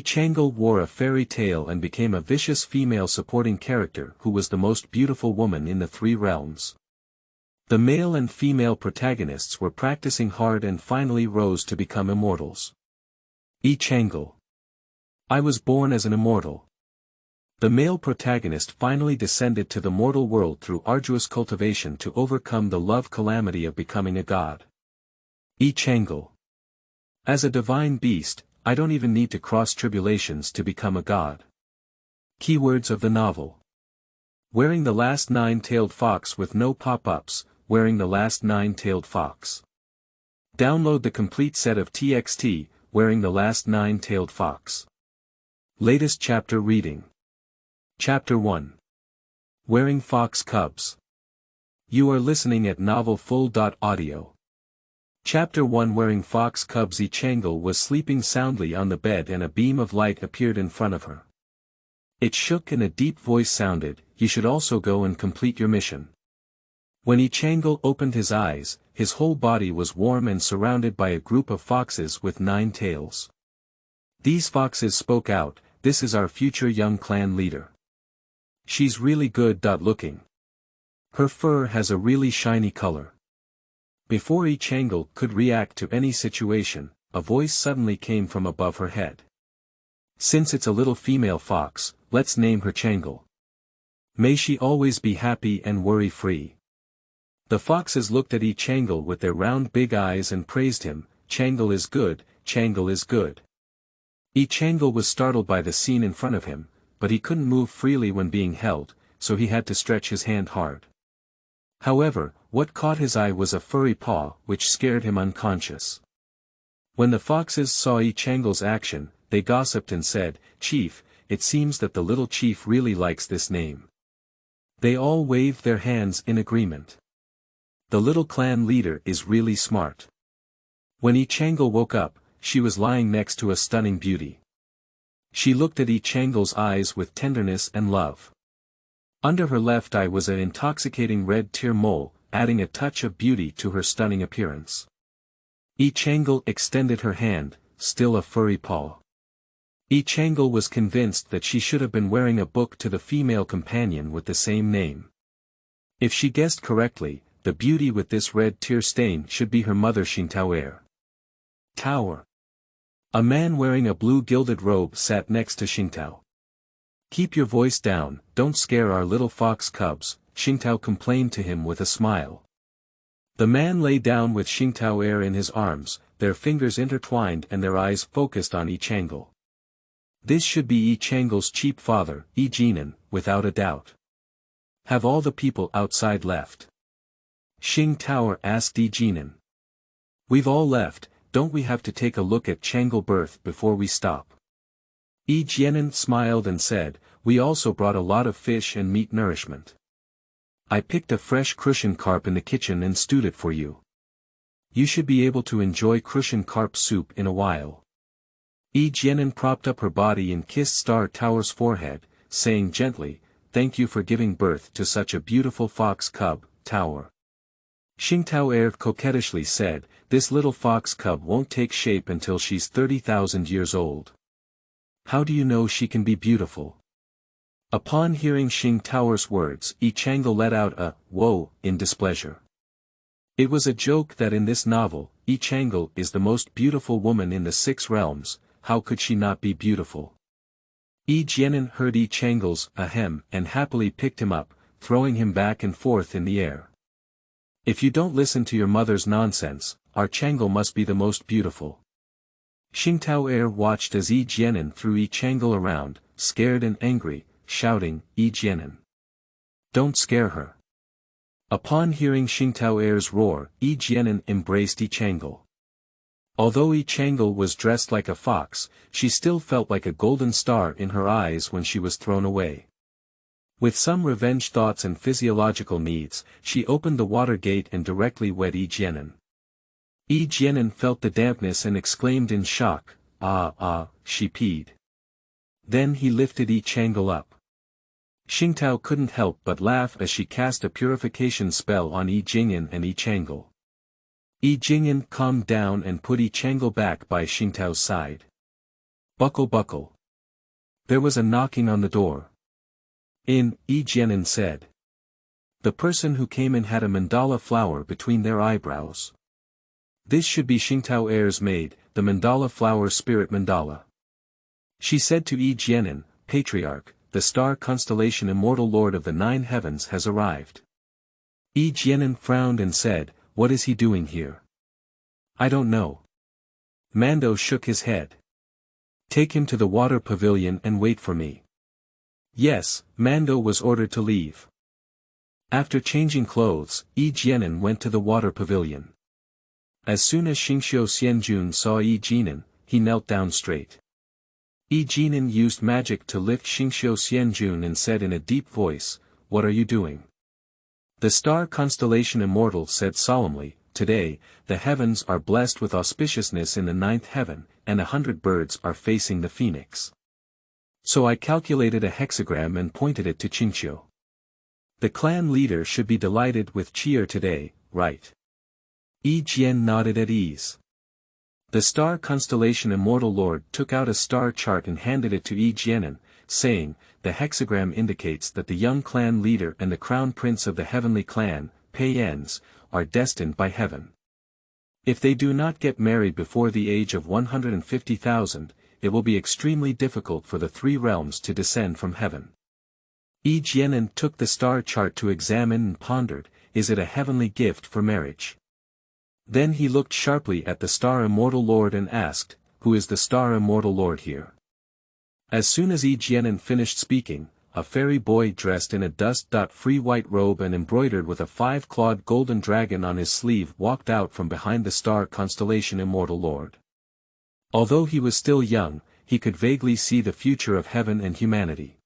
Changle wore a fairy tail and became a vicious female supporting character who was the most beautiful woman in the 3 realms. The male and female protagonists were practicing hard and finally rose to become immortals. Changle. I was born as an immortal. The male protagonist finally descended to the mortal world through arduous cultivation to overcome the love calamity of becoming a god. Changle. As a divine beast, I don't even need to cross tribulations to become a god. Keywords of the novel. Wearing the last 9-tailed fox with no pop-ups, wearing the last 9-tailed fox. Download the complete set of TXT, wearing the last 9-tailed fox. Latest chapter reading. Chapter 1. Wearing Fox Cubs. You are listening at novelfull.audio. Chapter 1. Wearing fox cubs. Changle was sleeping soundly on the bed and a beam of light appeared in front of her. It shook and a deep voice sounded, "You should also go and complete your mission." When Changle opened his eyes, his whole body was warm and surrounded by a group of foxes with 9 tails. These foxes spoke out, "This is our future young clan leader. She's really good looking. Her fur has a really shiny color." Before Changle could react to any situation, a voice suddenly came from above her head. "Since it's a little female fox, let's name her Changle. May she always be happy and worry-free." The foxes looked at Changle with their round big eyes and praised him, "Changle is good, Changle is good." Changle was startled by the scene in front of him, but he couldn't move freely when being held, so he had to stretch his hand hard. However, what caught his eye was a furry paw which scared him unconscious. When the foxes saw Changle's action, they gossiped and said, "Chief, it seems that the little chief really likes this name." They all waved their hands in agreement. The little clan leader is really smart. When Changle woke up, she was lying next to a stunning beauty. She looked at Changle's eyes with tenderness and love. Under her left eye was an intoxicating red tear mole, adding a touch of beauty to her stunning appearance. Changle extended her hand, still a furry paw. Changle was convinced that she should have been wearing a book to the female companion with the same name. If she guessed correctly, the beauty with this red tear stain should be her mother Xingtao. Tower. A man wearing a blue gilded robe sat next to Xingtao. "Keep your voice down, don't scare our little fox cubs," Xingtao complained to him with a smile. The man lay down with Xingtao in his arms, their fingers intertwined and their eyes focused on Changle. This should be Changle's cheap father, Jinan, without a doubt. "Have all the people outside left?" Xingtao asked Jinan. "We've all left, don't we have to take a look at Changle birth before we stop?" Jinan smiled and said, "We also brought a lot of fish and meat nourishment. I picked a fresh crucian carp in the kitchen and stewed it for you. You should be able to enjoy crucian carp soup in a while." Jinan propped up her body and kissed Star Tower's forehead, saying gently, "Thank you for giving birth to such a beautiful fox cub, Tower." Xingtao coquettishly said, "This little fox cub won't take shape until she's 30,000 years old. How do you know she can be beautiful?" Upon hearing Xingtao's words, Changle let out a "whoa" in displeasure. It was a joke that in this novel, Changle is the most beautiful woman in the 6 realms, how could she not be beautiful? Jinan heard Changle's ahem and happily picked him up, throwing him back and forth in the air. "If you don't listen to your mother's nonsense, our Changle must be the most beautiful." Xingtao watched as Jinan threw Changle around, scared and angry, shouting, "Jinan! Don't scare her." Upon hearing Xingtao's roar, Jinan embraced Changle. Although Changle was dressed like a fox, she still felt like a golden star in her eyes when she was thrown away. With some revenge thoughts and physiological needs, she opened the water gate and directly wet Jinan. Jinan felt the dampness and exclaimed in shock, "Ah, she peed." Then he lifted Changle up. Xingtao couldn't help but laugh as she cast a purification spell on Jinan and Changle. Jinan calmed down and put Changle back by Xingtao's side. Buckle buckle. There was a knocking on the door. In, Yingtian said. The person who came in had a mandala flower between their eyebrows. This should be Xingtao Er's maid, the mandala flower spirit mandala. She said to Yingtian, Patriarch, the star constellation immortal lord of the 9 heavens has arrived. Yingtian frowned and said, What is he doing here? I don't know. Mando shook his head. Take him to the water pavilion and wait for me. Yes, Mando was ordered to leave. After changing clothes, Yingtian went to the water pavilion. As soon as Xingqiu Xianjun saw Yingtian, he knelt down straight. Yingtian used magic to lift Xingqiu Xianjun and said in a deep voice, What are you doing? The star constellation immortal said solemnly, Today, the heavens are blessed with auspiciousness in the 9th heaven, and 100 birds are facing the phoenix. So I calculated a hexagram and pointed it to Xingqiu. The clan leader should be delighted with cheer today, right? Yingtian nodded at ease. The star constellation immortal lord took out a star chart and handed it to Yingtian, saying, The hexagram indicates that the young clan leader and the crown prince of the heavenly clan, Payens, are destined by heaven. If they do not get married before the age of 150,000, it will be extremely difficult for the 3 realms to descend from heaven. Yingtian took the star chart to examine and pondered, Is it a heavenly gift for marriage? Then he looked sharply at the star immortal lord and asked, Who is the star immortal lord here? As soon as Yingtian finished speaking, a fairy boy dressed in a dust-free white robe and embroidered with a 5-clawed golden dragon on his sleeve walked out from behind the star constellation immortal lord. Although he was still young, he could vaguely see the future of heaven and humanity.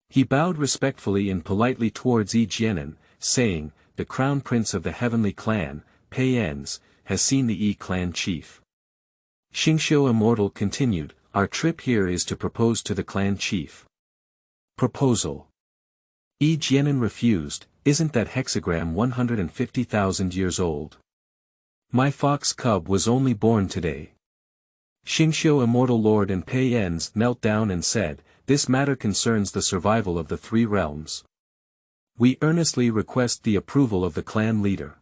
He bowed respectfully and politely towards Yingtian, saying, The crown prince of the heavenly clan, Payens, has seen the clan chief. Xingqiu Immortal continued, Our trip here is to propose to the clan chief. Proposal. Yingtian refused, Isn't that hexagram 150,000 years old? My fox cub was only born today. Xingqiu Immortal Lord and Payens knelt down and said, This matter concerns the survival of the 3 realms. We earnestly request the approval of the clan leader.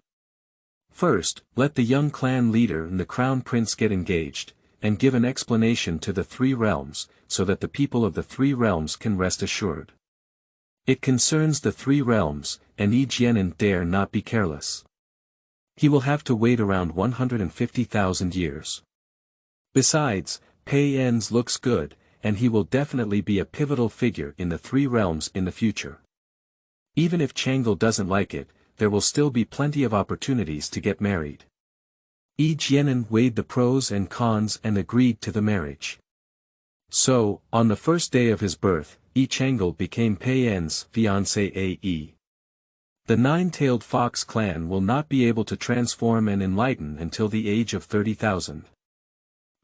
First, let the young clan leader and the crown prince get engaged, and give an explanation to the 3 realms, so that the people of the 3 realms can rest assured. It concerns the 3 realms, and Yingtian dare not be careless. He will have to wait around 150,000 years. Besides, Payens looks good, and he will definitely be a pivotal figure in the 3 realms in the future. Even if Changle doesn't like it, there will still be plenty of opportunities to get married. Yingtian weighed the pros and cons and agreed to the marriage. So, on the first day of his birth, Changle became Payens' fiancée Ae. The 9-tailed fox clan will not be able to transform and enlighten until the age of 30,000.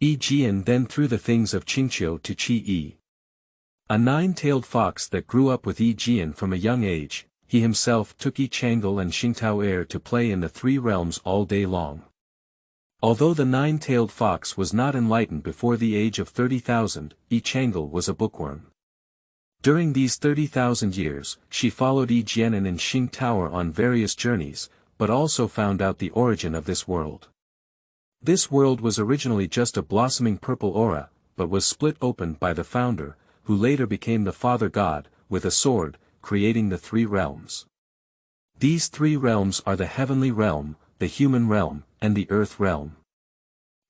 Yingtian then threw the things of Xingqiu to Qi. A 9-tailed fox that grew up with Yingtian from a young age, he himself took Changle and Xingtao Er to play in the 3 realms all day long. Although the 9-tailed fox was not enlightened before the age of 30,000, Changle was a bookworm. During these 30,000 years, she followed Yingtian and Xingtao on various journeys, but also found out the origin of this world. This world was originally just a blossoming purple aura, but was split open by the founder, who later became the Father God, with a sword, creating the 3 realms. These 3 realms are the heavenly realm, the human realm, and the earth realm.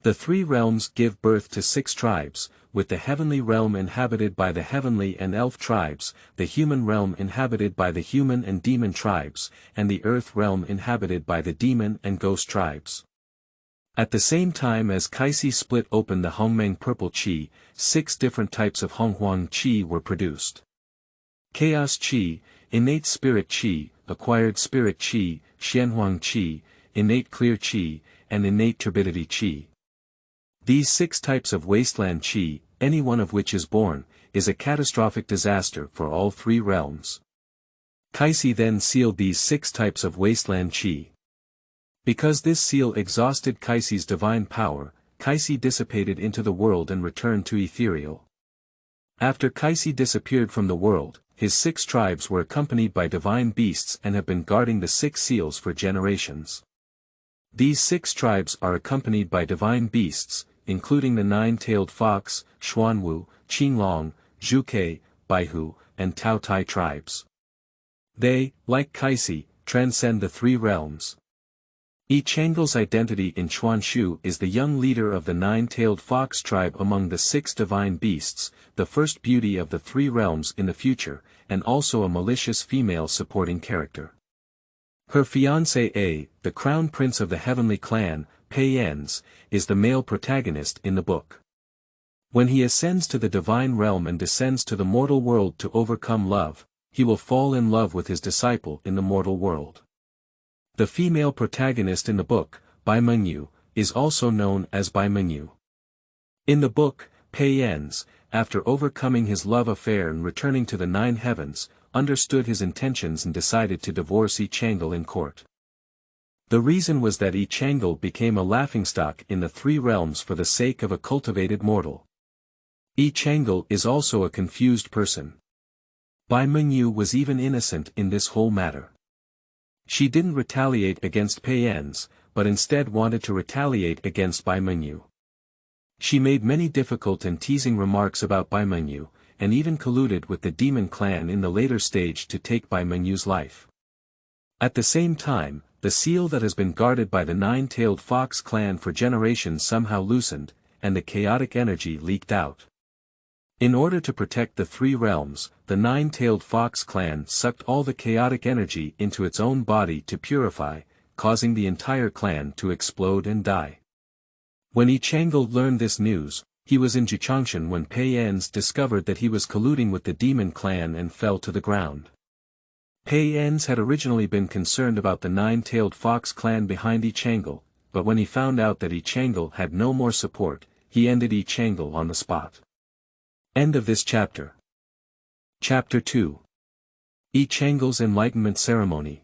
The 3 realms give birth to 6 tribes, with the heavenly realm inhabited by the heavenly and elf tribes, the human realm inhabited by the human and demon tribes, and the earth realm inhabited by the demon and ghost tribes. At the same time as Kaisi split open the Hongmeng purple qi, 6 different types of Honghuang qi were produced. Chaos qi, innate spirit qi, acquired spirit qi, Xianhuang qi, innate clear qi, and innate turbidity qi. These 6 types of wasteland qi, any one of which is born, is a catastrophic disaster for all 3 realms. Kaisi then sealed these 6 types of wasteland qi. Because this seal exhausted Kaisi's divine power, Kaisi dissipated into the world and returned to ethereal. After Kaisi disappeared from the world, his 6 tribes were accompanied by divine beasts and have been guarding the 6 seals for generations. These 6 tribes are accompanied by divine beasts, including the 9-tailed fox, Xuanwu, Qinglong, Zhuke, Baihu, and Taotai tribes. They, like Kaisi, transcend the 3 realms. Changle's identity in Chuanshu is the young leader of the 9-tailed fox tribe among the 6 divine beasts, the first beauty of the 3 realms in the future, and also a malicious female supporting character. Her fiancé the crown prince of the heavenly clan, Pei-Ens, is the male protagonist in the book. When he ascends to the divine realm and descends to the mortal world to overcome love, he will fall in love with his disciple in the mortal world. The female protagonist in the book, Bai Mengyu, is also known as Bai Mengyu. In the book, Pei-Ens, after overcoming his love affair and returning to the 9 heavens, understood his intentions and decided to divorce Changle in court. The reason was that Changle became a laughingstock in the 3 realms for the sake of a cultivated mortal. Changle is also a confused person. Bai Mengyu was even innocent in this whole matter. She didn't retaliate against Pei-Ens, but instead wanted to retaliate against Bai Mengyu. She made many difficult and teasing remarks about Bai Mengyu, and even colluded with the demon clan in the later stage to take Bai Mengyu's life. At the same time, the seal that has been guarded by the 9-tailed fox clan for generations somehow loosened, and the chaotic energy leaked out. In order to protect the 3 realms, the 9-tailed fox clan sucked all the chaotic energy into its own body to purify, causing the entire clan to explode and die. When Changle learned this news, he was in Jichangshan when Pei-Ens discovered that he was colluding with the demon clan and fell to the ground. Pei-Ens had originally been concerned about the 9-tailed fox clan behind Changle, but when he found out that Changle had no more support, he ended Changle on the spot. End of this chapter. Chapter 2. Changle's Enlightenment Ceremony.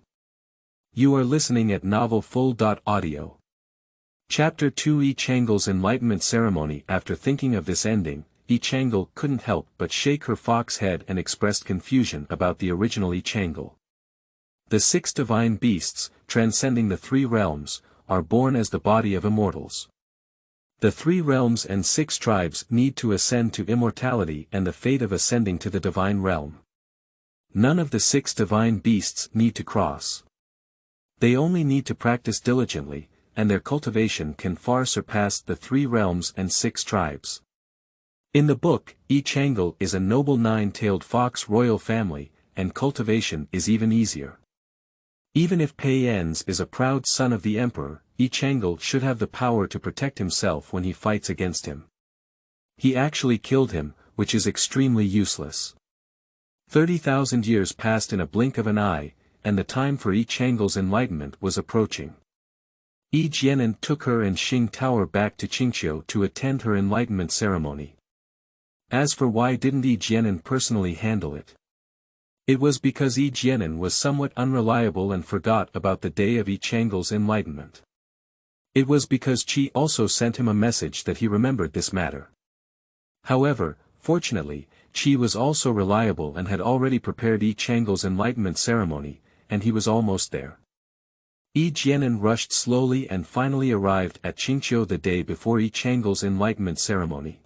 You are listening at novelfull.audio. Chapter 2 Changle's Enlightenment Ceremony. After thinking of this ending, Changle couldn't help but shake her fox head and expressed confusion about the original Changle. The 6 divine beasts, transcending the 3 realms, are born as the body of immortals. The 3 realms and 6 tribes need to ascend to immortality and the fate of ascending to the divine realm. None of the 6 divine beasts need to cross. They only need to practice diligently, and their cultivation can far surpass the 3 realms and 6 tribes. In the book, Changle is a noble 9-tailed fox royal family, and cultivation is even easier. Even if Pei-Ens is a proud son of the emperor, Changle should have the power to protect himself when he fights against him. He actually killed him, which is extremely useless. 30,000 years passed in a blink of an eye, and the time for Changle's enlightenment was approaching. Jianan took her and Xing Tower back to Qingqiu to attend her enlightenment ceremony. As for why didn't Jianan personally handle it? It was because Jianan was somewhat unreliable and forgot about the day of Changle's enlightenment. It was because Qi also sent him a message that he remembered this matter. However, fortunately, Qi was also reliable and had already prepared Changle's enlightenment ceremony, and he was almost there. Jianan rushed slowly and finally arrived at Qingqiu the day before Changle's enlightenment ceremony.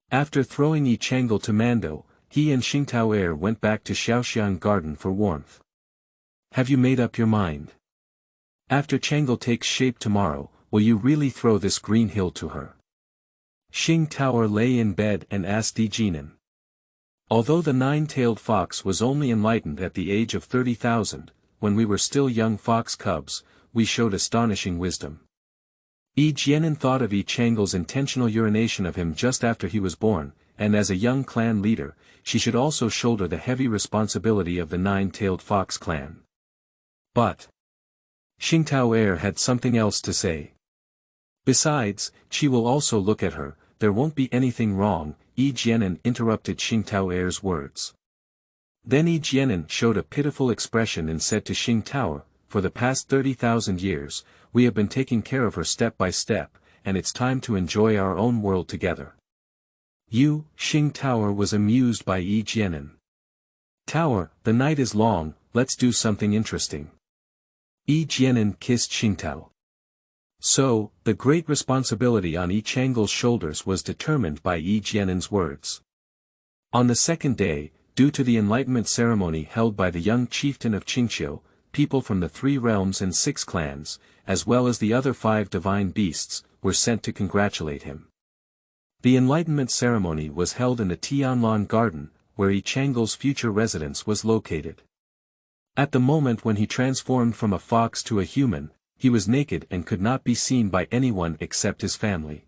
After throwing Changle to Mando, he and Xingtao went back to Xiaoxiang Garden for warmth. Have you made up your mind? After Changle takes shape tomorrow, will you really throw this green hill to her? Xingtao lay in bed and asked Jianan. Although the 9-tailed fox was only enlightened at the age of 30,000, when we were still young fox cubs, we showed astonishing wisdom. Jianan thought of Changle's intentional urination of him just after he was born, and as a young clan leader, she should also shoulder the heavy responsibility of the 9-tailed fox clan. But Xingtao had something else to say. Besides, Qi will also look at her, there won't be anything wrong, Jianan interrupted Xingtao's words. Then Jianan showed a pitiful expression and said to Xingtao, for the past 30,000 years, we have been taking care of her step by step, and it's time to enjoy our own world together. Xing Tower was amused by Yingtian. Tower, the night is long, let's do something interesting. Yingtian kissed Xingtao. So, the great responsibility on Changle's shoulders was determined by Yingtian's words. On the second day, due to the Enlightenment ceremony held by the young chieftain of Qingqiu, people from the 3 realms and 6 clans, as well as the other 5 divine beasts, were sent to congratulate him. The Enlightenment ceremony was held in the Tianlan Garden, where Changle's future residence was located. At the moment when he transformed from a fox to a human, he was naked and could not be seen by anyone except his family.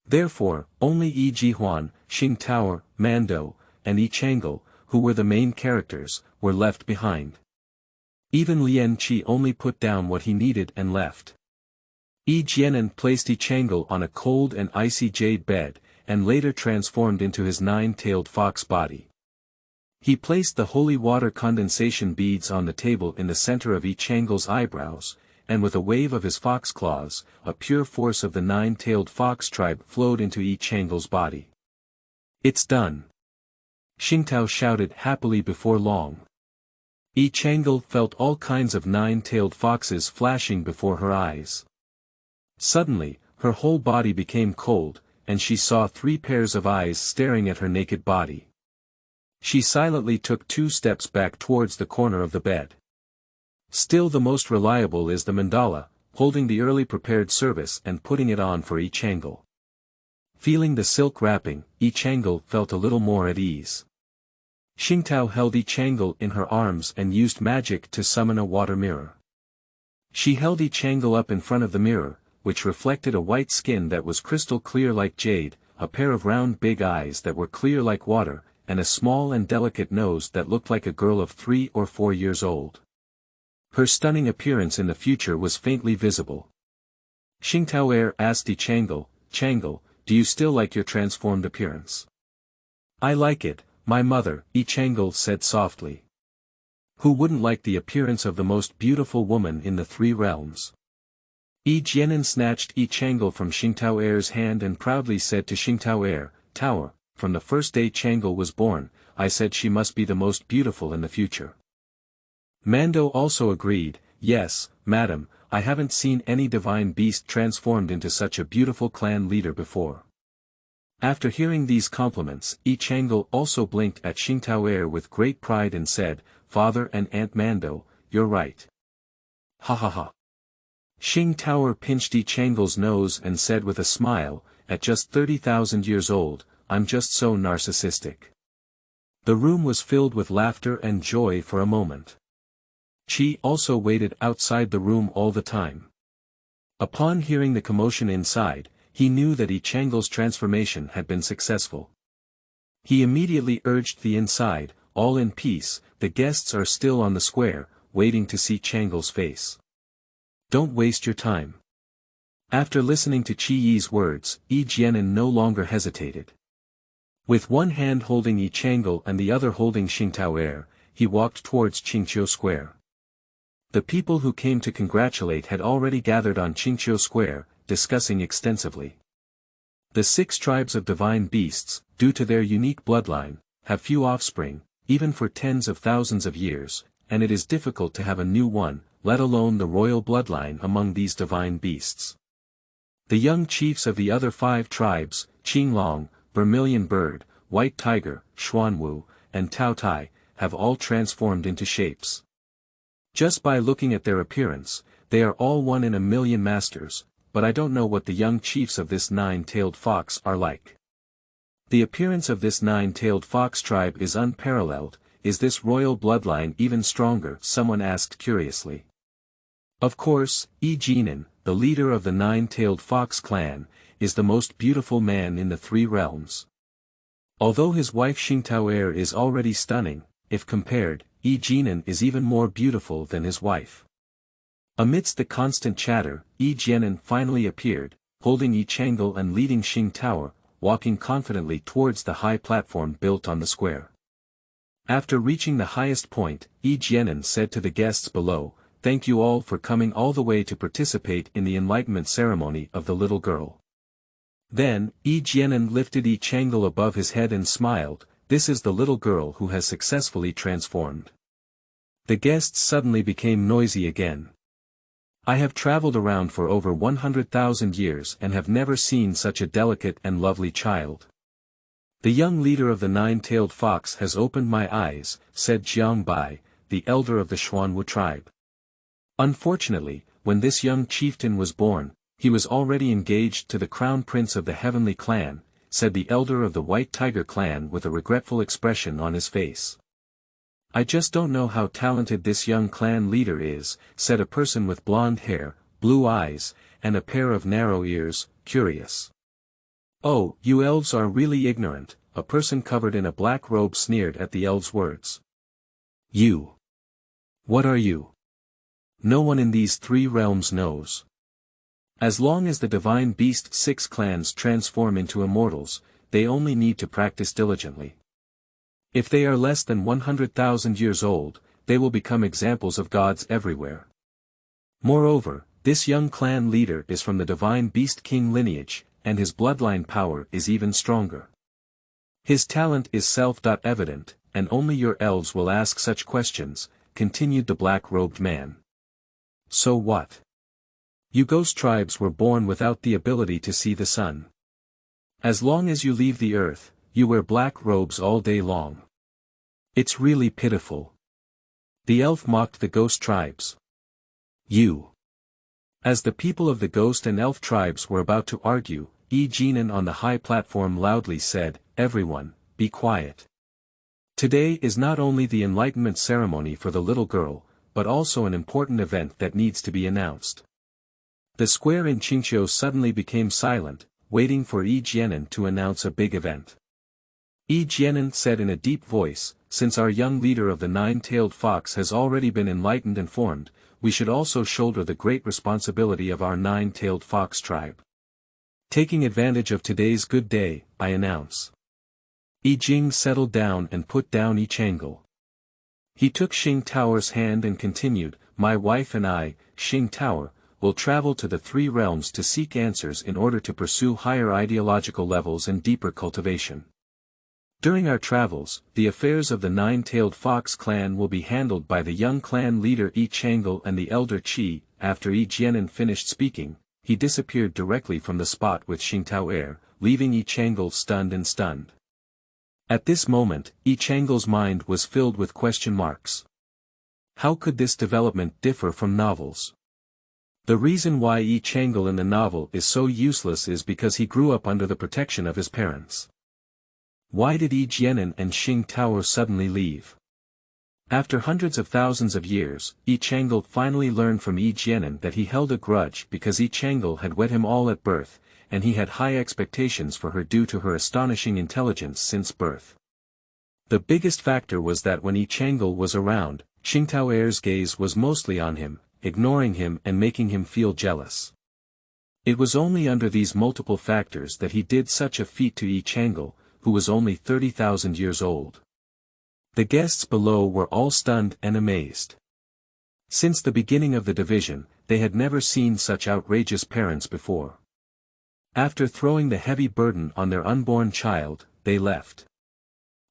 Therefore, only Jihuan, Xing Tower, Mando, and Changle, who were the main characters, were left behind. Even Lian Qi only put down what he needed and left. Jianan placed Changle on a cold and icy jade bed, and later transformed into his 9-tailed fox body. He placed the holy water condensation beads on the table in the center of Changle's eyebrows, and with a wave of his fox claws, a pure force of the 9-tailed fox tribe flowed into Changle's body. It's done. Xingtao shouted happily before long. Changle felt all kinds of 9-tailed foxes flashing before her eyes. Suddenly, her whole body became cold, and she saw 3 pairs of eyes staring at her naked body. She silently took 2 steps back towards the corner of the bed. Still the most reliable is the mandala, holding the early prepared service and putting it on for Changle. Feeling the silk wrapping, Changle felt a little more at ease. Xingtao held Changle in her arms and used magic to summon a water mirror. She held Changle up in front of the mirror, which reflected a white skin that was crystal clear like jade, a pair of round big eyes that were clear like water, and a small and delicate nose that looked like a girl of 3 or 4 years old. Her stunning appearance in the future was faintly visible. Xingtao asked Changle, "Changle, do you still like your transformed appearance?" "I like it, my mother," Changle said softly. Who wouldn't like the appearance of the most beautiful woman in the 3 realms? Jianan snatched Changle from Xingtao's hand and proudly said to Xingtao, "Tower, from the first day Changle was born, I said she must be the most beautiful in the future." Mando also agreed, "Yes, madam, I haven't seen any divine beast transformed into such a beautiful clan leader before." After hearing these compliments, Changle also blinked at Xingtao with great pride and said, "Father and Aunt Mando, you're right." Ha ha ha. Xingtao pinched Changle's nose and said with a smile, "At just 30,000 years old, I'm just so narcissistic." The room was filled with laughter and joy for a moment. Qi also waited outside the room all the time. Upon hearing the commotion inside, he knew that Changle's transformation had been successful. He immediately urged the inside, "All in peace, the guests are still on the square, waiting to see Changle's face. Don't waste your time." After listening to Qi Yi's words, Jianan no longer hesitated. With one hand holding Changle and the other holding Xingtao, he walked towards Qingqiu Square. The people who came to congratulate had already gathered on Qingqiu Square, discussing extensively. The 6 tribes of divine beasts, due to their unique bloodline, have few offspring, even for tens of thousands of years, and it is difficult to have a new one, let alone the royal bloodline among these divine beasts. The young chiefs of the other 5 tribes, Qinglong, Vermilion Bird, White Tiger, Xuanwu, and Tao Tai, have all transformed into shapes. Just by looking at their appearance, they are all 1 in a million masters, but I don't know what the young chiefs of this 9-tailed fox are like. The appearance of this 9-tailed fox tribe is unparalleled. Is this royal bloodline even stronger? Someone asked curiously. Of course, Jianan, the leader of the 9-tailed fox clan, is the most beautiful man in the 3 realms. Although his wife Xingtao is already stunning, if compared, Jianan is even more beautiful than his wife. Amidst the constant chatter, Jianan finally appeared, holding Changle and leading Xingtao, walking confidently towards the high platform built on the square. After reaching the highest point, Jianan said to the guests below, thank you all for coming all the way to participate in the enlightenment ceremony of the little girl. Then, Yingtian lifted Changle above his head and smiled, this is the little girl who has successfully transformed. The guests suddenly became noisy again. I have traveled around for over 100,000 years and have never seen such a delicate and lovely child. The young leader of the nine-tailed fox has opened my eyes, said Jiangbai, the elder of the Xuanwu tribe. Unfortunately, when this young chieftain was born, he was already engaged to the crown prince of the heavenly clan, said the elder of the White Tiger clan with a regretful expression on his face. I just don't know how talented this young clan leader is, said a person with blonde hair, blue eyes, and a pair of narrow ears, curious. Oh, you elves are really ignorant, a person covered in a black robe sneered at the elves' words. You. What are you? No one in these three realms knows. As long as the divine beast 6 clans transform into immortals, they only need to practice diligently. If they are less than 100,000 years old, they will become examples of gods everywhere. Moreover, this young clan leader is from the divine beast king lineage, and his bloodline power is even stronger. His talent is self-evident, and only your elves will ask such questions, continued the black-robed man. So what? You ghost tribes were born without the ability to see the sun. As long as you leave the earth, you wear black robes all day long. It's really pitiful. The elf mocked the ghost tribes. You. As the people of the ghost and elf tribes were about to argue, Yingtian on the high platform loudly said, everyone, be quiet. Today is not only the enlightenment ceremony for the little girl, but also an important event that needs to be announced. The square in Qingqiu suddenly became silent, waiting for Yingtian to announce a big event. Yingtian said in a deep voice, since our young leader of the nine-tailed fox has already been enlightened and formed, we should also shoulder the great responsibility of our nine-tailed fox tribe. Taking advantage of today's good day, I announce. Yijing settled down and put down Changle. He took Xing Tower's hand and continued, my wife and I, Xing Tower, will travel to the three realms to seek answers in order to pursue higher ideological levels and deeper cultivation. During our travels, the affairs of the nine-tailed fox clan will be handled by the young clan leader Changle and the elder Qi. After Yingtian finished speaking, he disappeared directly from the spot with Xingtao, leaving Changle stunned. At this moment, Changle's mind was filled with question marks. How could this development differ from novels? The reason why Changle in the novel is so useless is because he grew up under the protection of his parents. Why did Yingtian and Xing Tao suddenly leave? After hundreds of thousands of years, Changle finally learned from Yingtian that he held a grudge because Changle had wed him all at birth, and he had high expectations for her due to her astonishing intelligence since birth. The biggest factor was that when Changle was around, Xingtao's gaze was mostly on him, ignoring him and making him feel jealous. It was only under these multiple factors that he did such a feat to Changle, who was only 30,000 years old. The guests below were all stunned and amazed. Since the beginning of the division, they had never seen such outrageous parents before. After throwing the heavy burden on their unborn child, they left.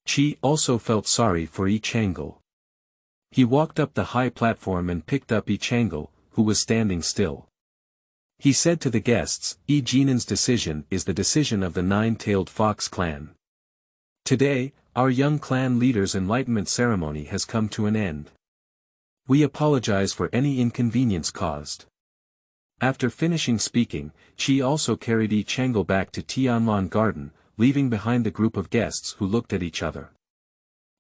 Qi also felt sorry for Changle. He walked up the high platform and picked up Changle, who was standing still. He said to the guests, Yingtian's decision is the decision of the nine-tailed fox clan. Today, our young clan leader's enlightenment ceremony has come to an end. We apologize for any inconvenience caused. After finishing speaking, Qi also carried Changle back to Tianlan Garden, leaving behind the group of guests who looked at each other.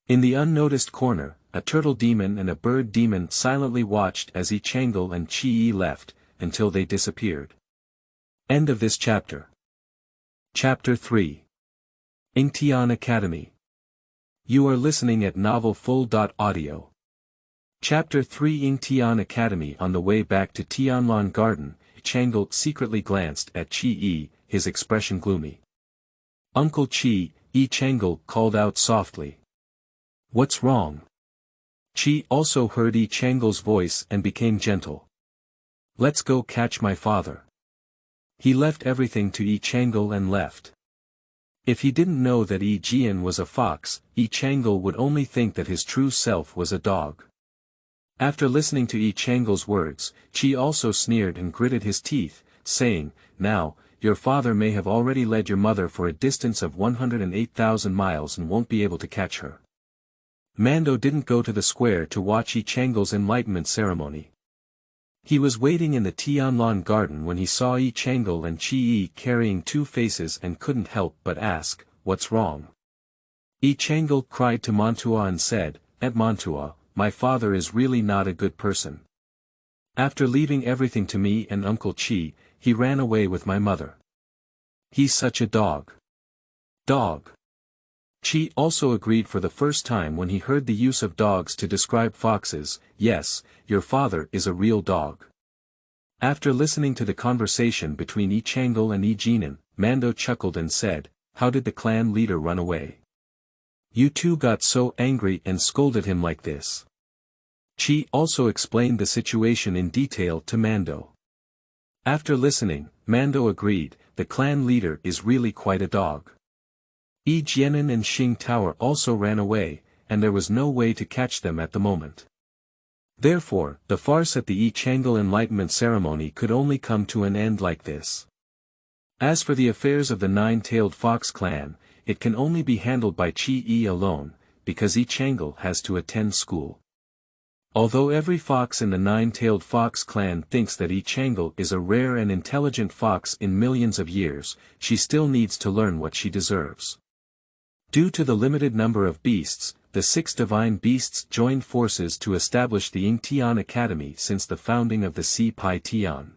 In the unnoticed corner, a turtle demon and a bird demon silently watched as Changle and Qi left, until they disappeared. End of this chapter. Chapter 3. Yingtian Academy. You are listening at novelfull.audio. Chapter 3 Yingtian Academy. On the way back to Tianlan Garden, Changle secretly glanced at Qi, his expression gloomy. Uncle Qi, Changle called out softly. What's wrong? Chi also heard Changle's voice and became gentle. Let's go catch my father. He left everything to Changle and left. If he didn't know that Jian was a fox, Changle would only think that his true self was a dog. After listening to Changle's words, Chi also sneered and gritted his teeth, saying, Now, your father may have already led your mother for a distance of 108,000 miles and won't be able to catch her. Mando didn't go to the square to watch Changle's enlightenment ceremony. He was waiting in the Tianlan garden when he saw Changle and Chi carrying two faces and couldn't help but ask, what's wrong? Changle cried to Mantua and said, Aunt Mantua, my father is really not a good person. After leaving everything to me and Uncle Chi, he ran away with my mother. He's such a dog. Dog. Chi also agreed for the first time when he heard the use of dogs to describe foxes. Yes, your father is a real dog. After listening to the conversation between Changle and Jinan, Mando chuckled and said, How did the clan leader run away? You two got so angry and scolded him like this. Chi also explained the situation in detail to Mando. After listening, Mando agreed, the clan leader is really quite a dog. Jianan and Xing Tower also ran away, and there was no way to catch them at the moment. Therefore, the farce at the Changle Enlightenment ceremony could only come to an end like this. As for the affairs of the Nine-Tailed Fox clan, it can only be handled by Chi alone, because Changle has to attend school. Although every fox in the Nine-Tailed Fox clan thinks that Changle is a rare and intelligent fox in millions of years, she still needs to learn what she deserves. Due to the limited number of beasts, the 6 divine beasts joined forces to establish the Yingtian Academy since the founding of the Pai Tian.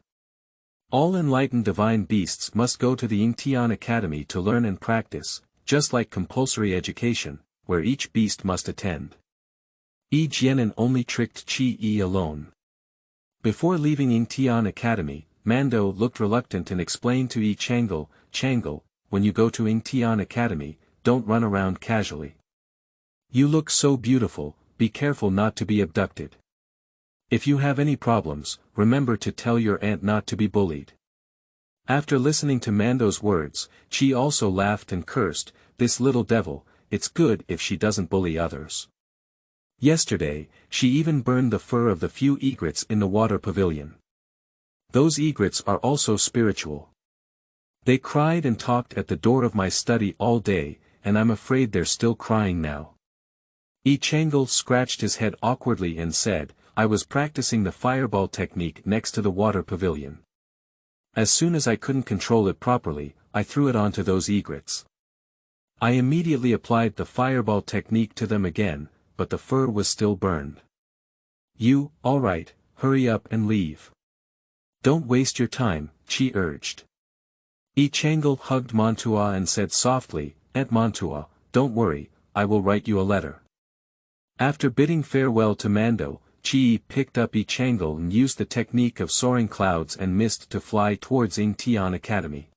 All enlightened divine beasts must go to the Yingtian Academy to learn and practice, just like compulsory education, where each beast must attend. Jianan only tricked Chi alone. Before leaving Yingtian Academy, Mando looked reluctant and explained to Changle, Changle, when you go to Yingtian Academy, don't run around casually. You look so beautiful, be careful not to be abducted. If you have any problems, remember to tell your aunt not to be bullied. After listening to Mando's words, Chi also laughed and cursed, this little devil, it's good if she doesn't bully others. Yesterday, she even burned the fur of the few egrets in the water pavilion. Those egrets are also spiritual. They cried and talked at the door of my study all day, and I'm afraid they're still crying now. Changle scratched his head awkwardly and said, I was practicing the fireball technique next to the water pavilion. As soon as I couldn't control it properly, I threw it onto those egrets. I immediately applied the fireball technique to them again, but the fur was still burned. You, alright, hurry up and leave. Don't waste your time, Chi urged. Changle hugged Mantua and said softly, Aunt Mantua, don't worry, I will write you a letter. After bidding farewell to Mando, Chi picked up Changle and used the technique of soaring clouds and mist to fly towards Yingtian Academy.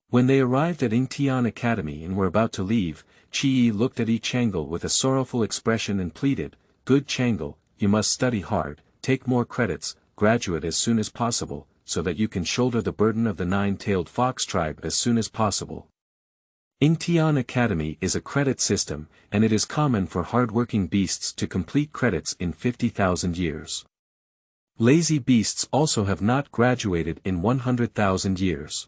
When they arrived at Yingtian Academy and were about to leave, Chi looked at Changle with a sorrowful expression and pleaded, Good Changle, you must study hard, take more credits, graduate as soon as possible, so that you can shoulder the burden of the Nine-Tailed Fox tribe as soon as possible. Yingtian Academy is a credit system, and it is common for hard-working beasts to complete credits in 50,000 years. Lazy beasts also have not graduated in 100,000 years.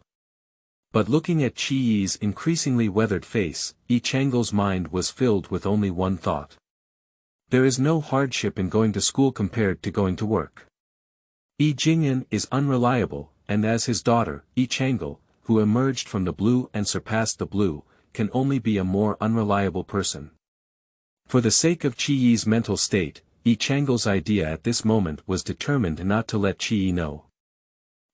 But looking at Chi's increasingly weathered face, Changle's mind was filled with only one thought. There is no hardship in going to school compared to going to work. Jingyan is unreliable, and as his daughter, Changle, who emerged from the blue and surpassed the blue, can only be a more unreliable person. For the sake of Chi's mental state, Changle's idea at this moment was determined not to let Chi know.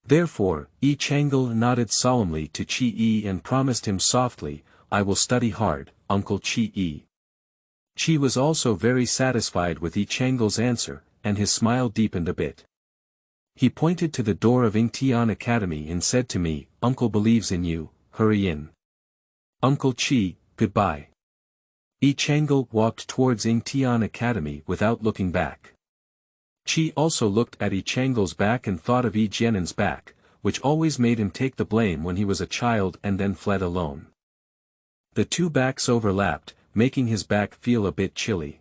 Therefore, Changle nodded solemnly to Chi and promised him softly, I will study hard, Uncle Chi. Chi was also very satisfied with Changle's answer, and his smile deepened a bit. He pointed to the door of Yingtian Academy and said to me, Uncle believes in you, hurry in. Uncle Chi, goodbye. Changle walked towards Yingtian Academy without looking back. Chi also looked at Changle's back and thought of Jianen's back, which always made him take the blame when he was a child and then fled alone. The two backs overlapped, making his back feel a bit chilly.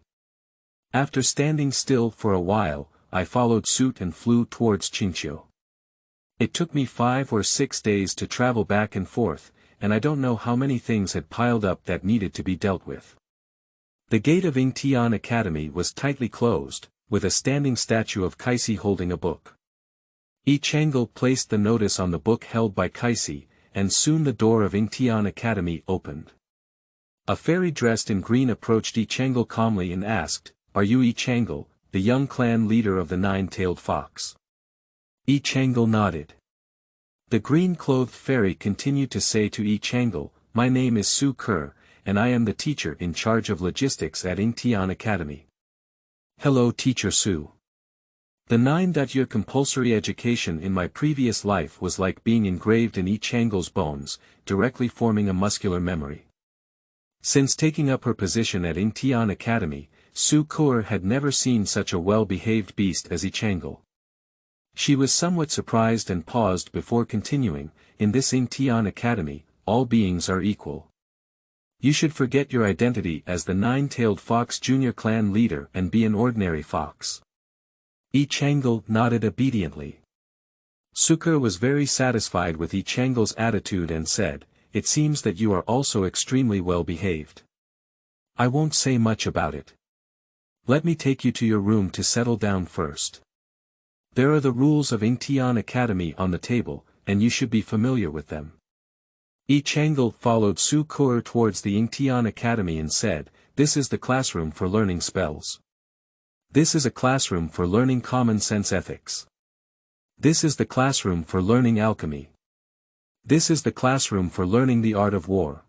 After standing still for a while, I followed suit and flew towards Qingqiu. It took me 5 or 6 days to travel back and forth, and I don't know how many things had piled up that needed to be dealt with. The gate of Yingtian Academy was tightly closed, with a standing statue of Kaisi holding a book. Changle placed the notice on the book held by Kaisi, and soon the door of Yingtian Academy opened. A fairy dressed in green approached Changle calmly and asked, "Are you Changle, the young clan leader of the nine-tailed fox?" Changle nodded. The green-clothed fairy continued to say to Changle, "My name is Su Ke, and I am the teacher in charge of logistics at Yingtian Academy." "Hello Teacher Su. The 9-year compulsory education in my previous life was like being engraved in Changle's bones, directly forming a muscular memory. Since taking up her position at Yingtian Academy, Su Ke had never seen such a well-behaved beast as Changle. She was somewhat surprised and paused before continuing, "In this Yingtian Academy, all beings are equal. You should forget your identity as the 9-tailed fox junior clan leader and be an ordinary fox." Changle nodded obediently. Su Ke was very satisfied with Changle's attitude and said, "It seems that you are also extremely well behaved. I won't say much about it. Let me take you to your room to settle down first. There are the rules of Yingtian Academy on the table, and you should be familiar with them." Changle followed Su Ke towards the Yingtian Academy and said, "This is the classroom for learning spells. This is a classroom for learning common sense ethics. This is the classroom for learning alchemy. This is the classroom for learning the art of war."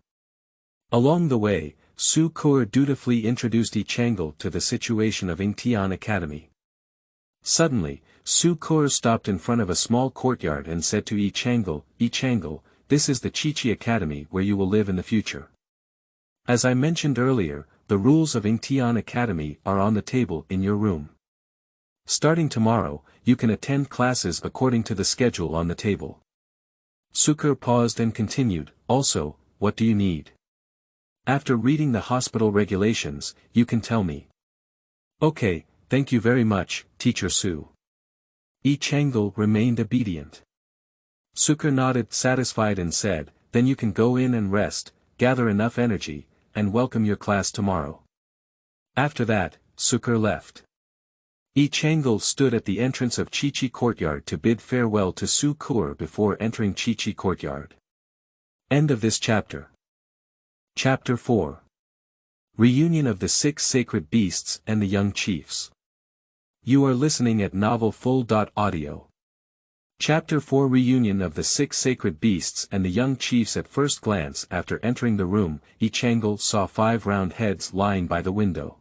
Along the way, Su Ke dutifully introduced Changle to the situation of Yingtian Academy. Suddenly, Su Ke stopped in front of a small courtyard and said to Changle, "Changle, this is the Chi Academy where you will live in the future. As I mentioned earlier, the rules of Yingtian Academy are on the table in your room. Starting tomorrow, you can attend classes according to the schedule on the table." Su Ke paused and continued, "Also, what do you need? After reading the hospital regulations, you can tell me." "Okay, thank you very much, Teacher Su." Changle remained obedient. Su Ke nodded satisfied and said, "Then you can go in and rest, gather enough energy, and welcome your class tomorrow." After that, Su Ke left. Changle stood at the entrance of Chi Courtyard to bid farewell to Su Ke before entering Chi Courtyard. End of this chapter. Chapter 4. Reunion of the 6 Sacred Beasts and the Young Chiefs. You are listening at novelfull.audio. Chapter 4 Reunion of the 6 Sacred Beasts and the Young Chiefs. At first glance after entering the room, Changle saw 5 round heads lying by the window.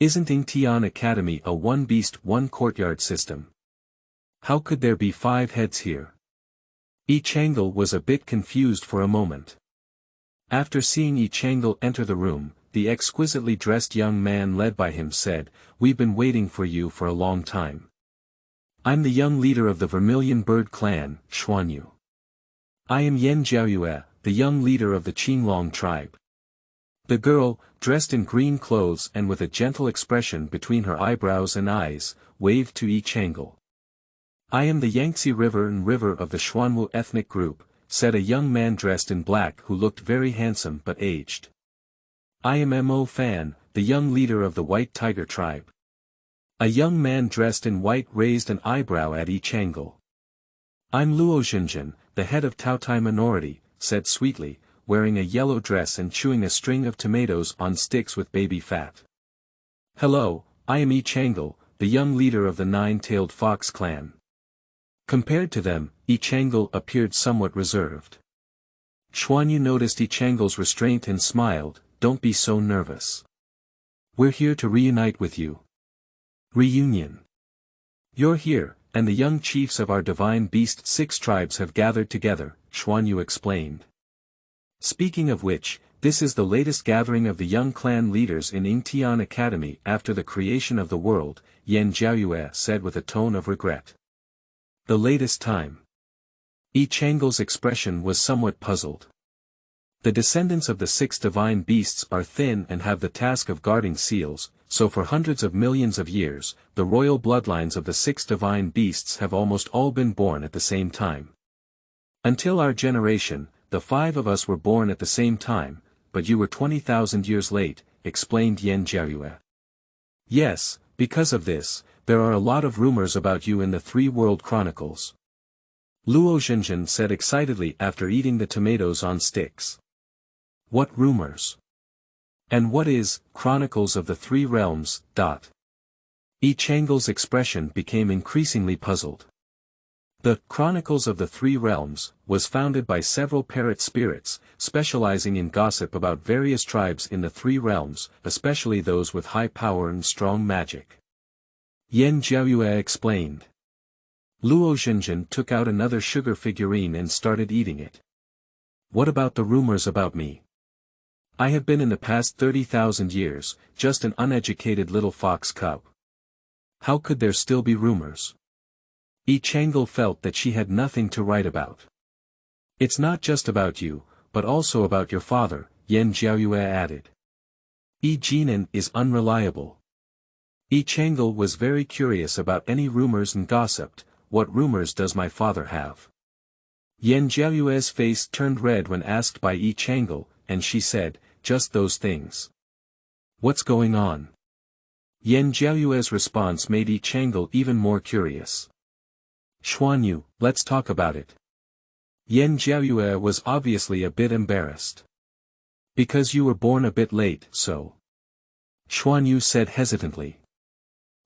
Isn't Yingtian Academy a 1-beast 1-courtyard system? How could there be 5 heads here? Changle was a bit confused for a moment. After seeing Changle enter the room, the exquisitely dressed young man led by him said, "We've been waiting for you for a long time. I'm the young leader of the Vermilion Bird clan, Xuanyu. I am Yan Jiaoyue, the young leader of the Qinglong tribe." The girl, dressed in green clothes and with a gentle expression between her eyebrows and eyes, waved to Changle. "I am the Yangtze River of the Xuanwu ethnic group," said a young man dressed in black who looked very handsome but aged. "I am Mo Fan, the young leader of the White Tiger tribe." A young man dressed in white raised an eyebrow at Changle. "I'm Luo Xinjian, the head of Taotai minority," said sweetly, wearing a yellow dress and chewing a string of tomatoes on sticks with baby fat. "Hello, I am Changle, the young leader of the 9-tailed fox clan." Compared to them, Changle appeared somewhat reserved. Xuanyu noticed Changle's restraint and smiled, "Don't be so nervous. We're here to reunite with you." Reunion. "You're here, and the young chiefs of our divine beast 6 tribes have gathered together," Xuanyu explained. "Speaking of which, this is the latest gathering of the young clan leaders in Yingtian Academy after the creation of the world, Yan Jiaoyue said with a tone of regret. The latest time. Changle's expression was somewhat puzzled. The descendants of the 6 divine beasts are thin and have the task of guarding seals, so for hundreds of millions of years, the royal bloodlines of the 6 divine beasts have almost all been born at the same time. Until our generation, the 5 of us were born at the same time, but you were 20,000 years late, explained Yan Jiaoyue. Yes, because of this, there are a lot of rumors about you in the 3 World Chronicles. Luo Zhenjin said excitedly after eating the tomatoes on sticks. What rumors? And what is, Chronicles of the 3 Realms, ? Changle's expression became increasingly puzzled. The Chronicles of the 3 Realms was founded by several parrot spirits, specializing in gossip about various tribes in the 3 realms, especially those with high power and strong magic. Yan Jiaoyue explained. Luo Zhenjin took out another sugar figurine and started eating it. What about the rumors about me? I have been in the past 30,000 years, just an uneducated little fox cub. How could there still be rumors? Changle felt that she had nothing to write about. It's not just about you, but also about your father, Yan Jiaoyue added. Jinan is unreliable. Changle was very curious about any rumors and gossiped. What rumors does my father have? Yan Jiaoyue's face turned red when asked by Changle, and she said, just those things. What's going on? Yan Jiaoyue's response made Changle even more curious. Xuanyu, let's talk about it. Yan Jiaoyue was obviously a bit embarrassed. Because you were born a bit late, so. Xuanyu said hesitantly.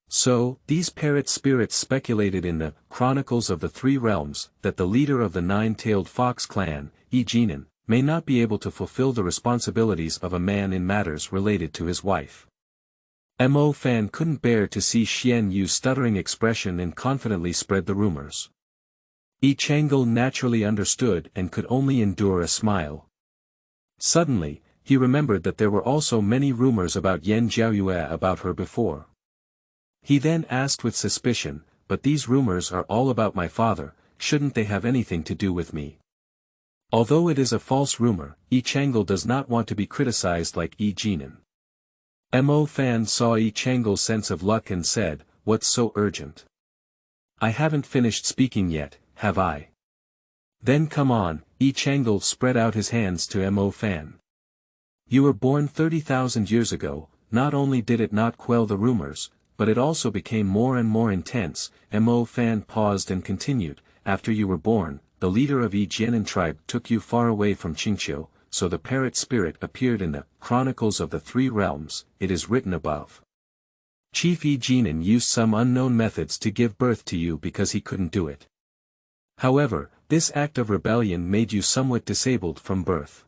So, these parrot spirits speculated in the Chronicles of the 3 Realms that the leader of the 9-tailed fox clan, Jinan, may not be able to fulfill the responsibilities of a man in matters related to his wife. Mo Fan couldn't bear to see Xian Yu's stuttering expression and confidently spread the rumors. Changle naturally understood and could only endure a smile. Suddenly, he remembered that there were also many rumors about Yan Jiaoyue about her before. He then asked with suspicion, but these rumors are all about my father, shouldn't they have anything to do with me? Although it is a false rumor, Changle does not want to be criticized like Jinan. Mo Fan saw Changle's sense of luck and said, what's so urgent? I haven't finished speaking yet, have I? Then come on, Changle spread out his hands to Mo Fan. You were born 30,000 years ago, not only did it not quell the rumors, but it also became more and more intense. Mo Fan paused and continued, after you were born, the leader of Jianan tribe took you far away from Qingqiu, so the parrot spirit appeared in the Chronicles of the 3 Realms, it is written above. Chief Jinan used some unknown methods to give birth to you because he couldn't do it. However, this act of rebellion made you somewhat disabled from birth.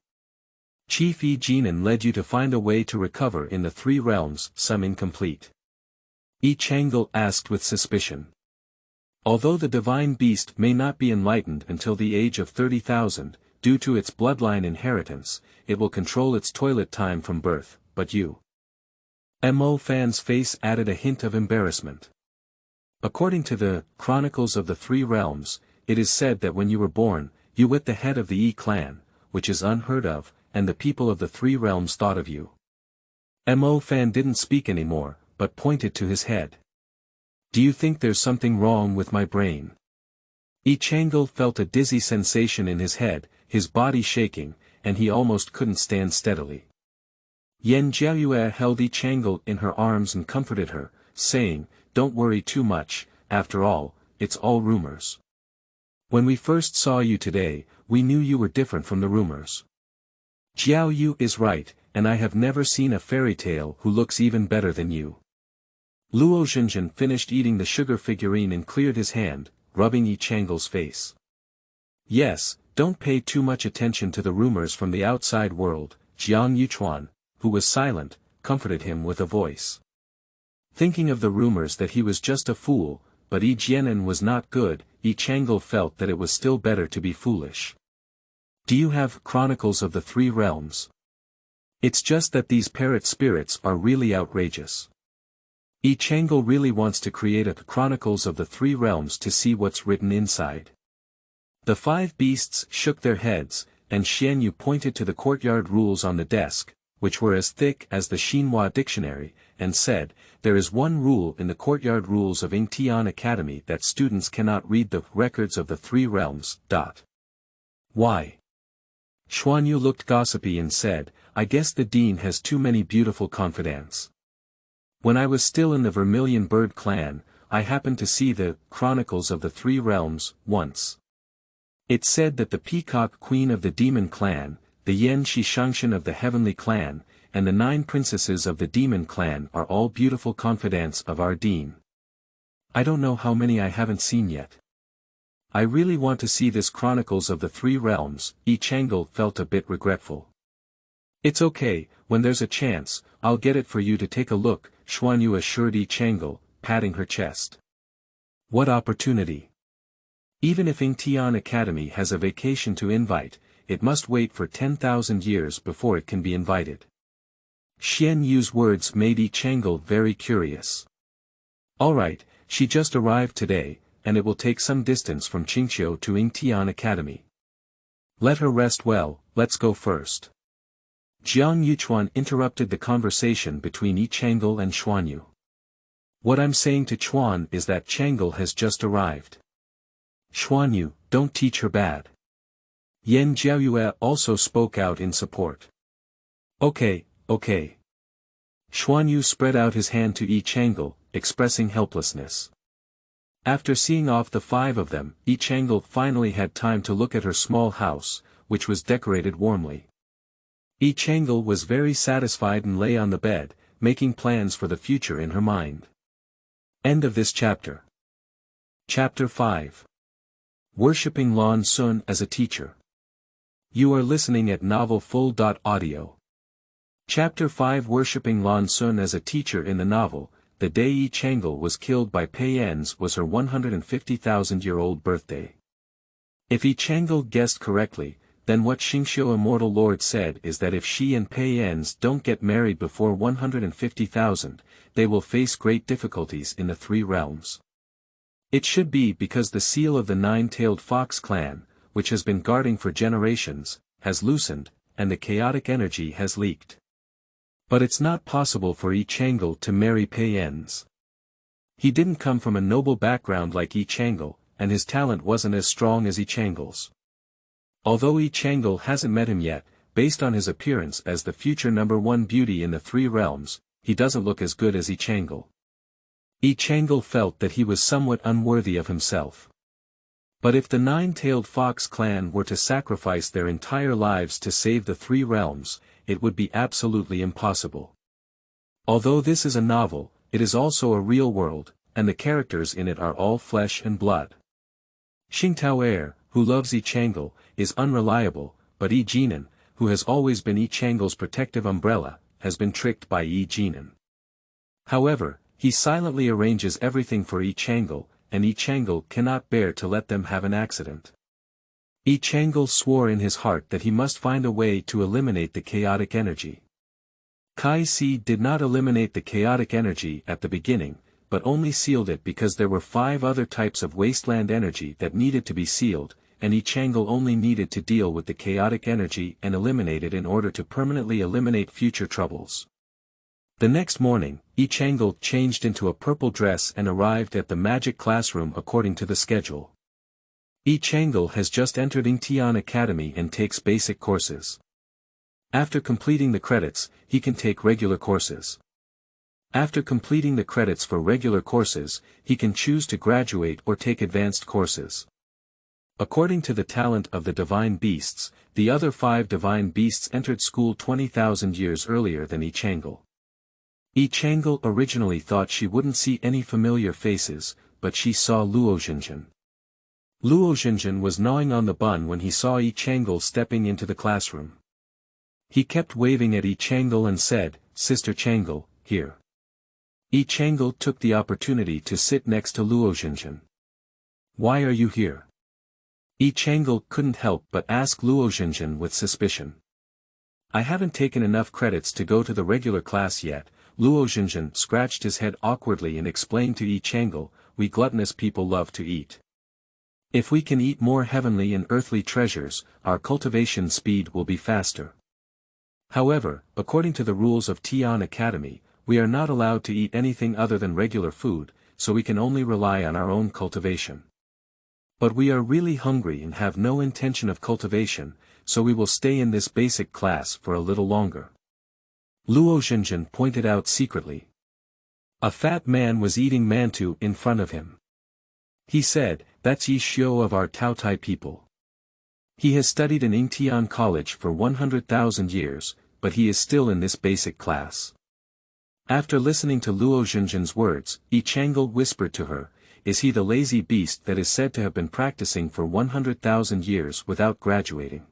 Chief Jinan led you to find a way to recover in the 3 realms, some incomplete. Changle asked with suspicion. Although the divine beast may not be enlightened until the age of 30,000, due to its bloodline inheritance, it will control its toilet time from birth, but you. Mo Fan's face added a hint of embarrassment. According to the Chronicles of the 3 Realms, it is said that when you were born, you were the head of the clan, which is unheard of, and the people of the 3 Realms thought of you. Mo Fan didn't speak anymore, but pointed to his head. Do you think there's something wrong with my brain? Changle felt a dizzy sensation in his head, his body shaking, and he almost couldn't stand steadily. Yan Jiaoyue held Changle in her arms and comforted her, saying, don't worry too much, after all, it's all rumors. When we first saw you today, we knew you were different from the rumors. Jiao Yu is right, and I have never seen a fairy tale who looks even better than you. Luo Zhenjin finished eating the sugar figurine and cleared his hand, rubbing Changle's face. Yes, don't pay too much attention to the rumors from the outside world, Jiang Yuchuan, who was silent, comforted him with a voice. Thinking of the rumors that he was just a fool, but Jianan was not good, Changle felt that it was still better to be foolish. Do you have Chronicles of the 3 Realms? It's just that these parrot spirits are really outrageous. Changle really wants to create a Chronicles of the Three Realms to see what's written inside. The five beasts shook their heads, and Xianyu pointed to the courtyard rules on the desk, which were as thick as the Xinhua dictionary, and said, "There is one rule in the courtyard rules of Yingtian Academy that students cannot read the records of the three realms." Why? Xuanyu looked gossipy and said, "I guess the dean has too many beautiful confidants. When I was still in the Vermilion Bird clan, I happened to see the Chronicles of the Three Realms once. It said that the Peacock Queen of the Demon clan, the Yen Shishangshan of the Heavenly clan, and the 9 princesses of the Demon clan are all beautiful confidants of our dean. I don't know how many I haven't seen yet. I really want to see this Chronicles of the Three Realms." Changle felt a bit regretful. "It's okay, when there's a chance, I'll get it for you to take a look," Xuanyu assured Changle, patting her chest. "What opportunity? Even if Yingtian Academy has a vacation to invite, it must wait for 10,000 years before it can be invited." Xian Yu's words made Changle very curious. "Alright, she just arrived today, and it will take some distance from Qingqiu to Yingtian Academy. Let her rest well, let's go first." Jiang Yuchuan interrupted the conversation between Changle and Xuanyu. "What I'm saying to Chuan is that Changle has just arrived. Xuanyu, don't teach her bad." Yan Jiaoyue also spoke out in support. Okay. Xuanyu spread out his hand to Changle, expressing helplessness. After seeing off the 5 of them, Changle finally had time to look at her small house, which was decorated warmly. Changle was very satisfied and lay on the bed, making plans for the future in her mind. End of this chapter. Chapter 5. Worshipping Lan Sun as a Teacher. You are listening at novelfull.audio. Chapter 5. Worshipping Lan Sun as a Teacher. In the novel, the day Changle was killed by Pei En's was her 150,000-year-old birthday. If Changle guessed correctly, then what Xingqiu Immortal Lord said is that if she and Pei En's don't get married before 150,000, they will face great difficulties in the Three Realms. It should be because the seal of the 9-tailed fox clan, which has been guarding for generations, has loosened, and the chaotic energy has leaked. But it's not possible for Changle to marry Pei En's. He didn't come from a noble background like Changle, and his talent wasn't as strong as Changle's. Although Changle hasn't met him yet, based on his appearance as the future #1 beauty in the Three Realms, he doesn't look as good as Changle. Changle felt that he was somewhat unworthy of himself. But if the 9-tailed fox clan were to sacrifice their entire lives to save the Three Realms, it would be absolutely impossible. Although this is a novel, it is also a real world, and the characters in it are all flesh and blood. Xingtao, who loves Changle, is unreliable, but Jinan, who has always been Changle's protective umbrella, has been tricked by Jinan. However, he silently arranges everything for Changle, and Changle cannot bear to let them have an accident. Changle swore in his heart that he must find a way to eliminate the chaotic energy. Kai Si did not eliminate the chaotic energy at the beginning, but only sealed it because there were 5 other types of wasteland energy that needed to be sealed, and Changle only needed to deal with the chaotic energy and eliminate it in order to permanently eliminate future troubles. The next morning, Changle changed into a purple dress and arrived at the magic classroom according to the schedule. Changle has just entered Yingtian Academy and takes basic courses. After completing the credits, he can take regular courses. After completing the credits for regular courses, he can choose to graduate or take advanced courses. According to the talent of the divine beasts, the other 5 divine beasts entered school 20,000 years earlier than Changle. Changle originally thought she wouldn't see any familiar faces, but she saw Luozhenzhen. Luozhenzhen was gnawing on the bun when he saw Changle stepping into the classroom. He kept waving at Changle and said, "Sister Changle, here." Changle took the opportunity to sit next to Luozhenzhen. "Why are you here?" Changle couldn't help but ask Luozhenzhen with suspicion. I haven't taken enough credits to go to the regular class yet. Luo Xinjin scratched his head awkwardly and explained to Yi Changle, we gluttonous people love to eat. If we can eat more heavenly and earthly treasures, our cultivation speed will be faster. However, according to the rules of Tian Academy, we are not allowed to eat anything other than regular food, so we can only rely on our own cultivation. But we are really hungry and have no intention of cultivation, so we will stay in this basic class for a little longer. Luo Xinjin pointed out secretly. A fat man was eating mantu in front of him. He said, that's Yi Xiu of our Taotai people. He has studied in Yingtian College for 100,000 years, but he is still in this basic class. After listening to Luo Xinjin's words, Yi Changle whispered to her, is he the lazy beast that is said to have been practicing for 100,000 years without graduating?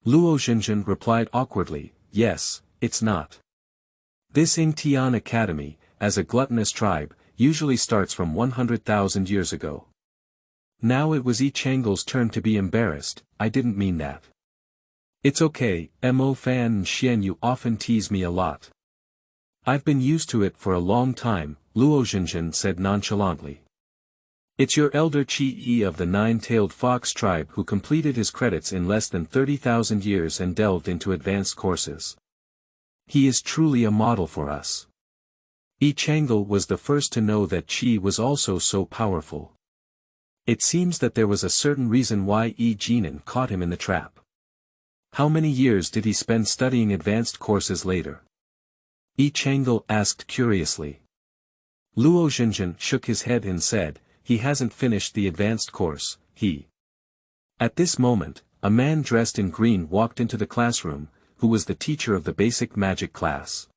Luo Xinjin replied awkwardly, yes, it's not. This Yingtian Academy, as a gluttonous tribe, usually starts from 100,000 years ago. Now it was Yi Changle's turn to be embarrassed. I didn't mean that. It's okay, Mo Fan and Xian you often tease me a lot. I've been used to it for a long time, Luo Xinjin said nonchalantly. It's your elder Qi Yi of the nine-tailed fox tribe who completed his credits in less than 30,000 years and delved into advanced courses. He is truly a model for us. Yi Changle was the first to know that Qi was also so powerful. It seems that there was a certain reason why Yi Jinan caught him in the trap. How many years did he spend studying advanced courses later? Yi Changle asked curiously. Luo Xinjin shook his head and said, he hasn't finished the advanced course, he. At this moment, a man dressed in green walked into the classroom, who was the teacher of the basic magic class.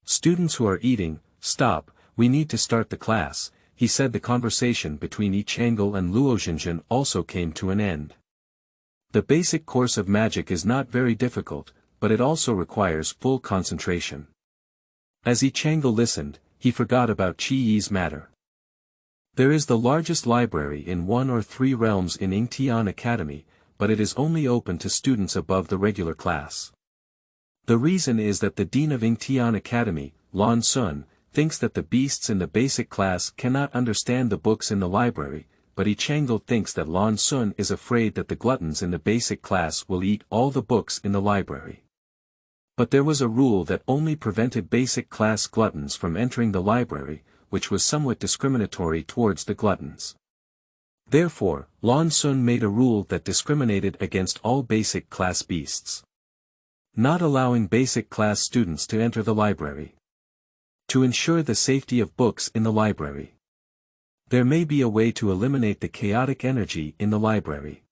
Students who are eating, stop, we need to start the class, he said. The conversation between Yi Changle and Luo Xinjin also came to an end. The basic course of magic is not very difficult, but it also requires full concentration. As Yi Changle listened, he forgot about Qi Yi's matter. There is the largest library in 1 or 3 realms in Yingtian Academy, but it is only open to students above the regular class. The reason is that the dean of Yingtian Academy, Lan Sun, thinks that the beasts in the basic class cannot understand the books in the library, but Yi Changle thinks that Lan Sun is afraid that the gluttons in the basic class will eat all the books in the library. But there was a rule that only prevented basic class gluttons from entering the library, which was somewhat discriminatory towards the gluttons. Therefore, Lan Sun made a rule that discriminated against all basic class beasts, not allowing basic class students to enter the library. To ensure the safety of books in the library, there may be a way to eliminate the chaotic energy in the library.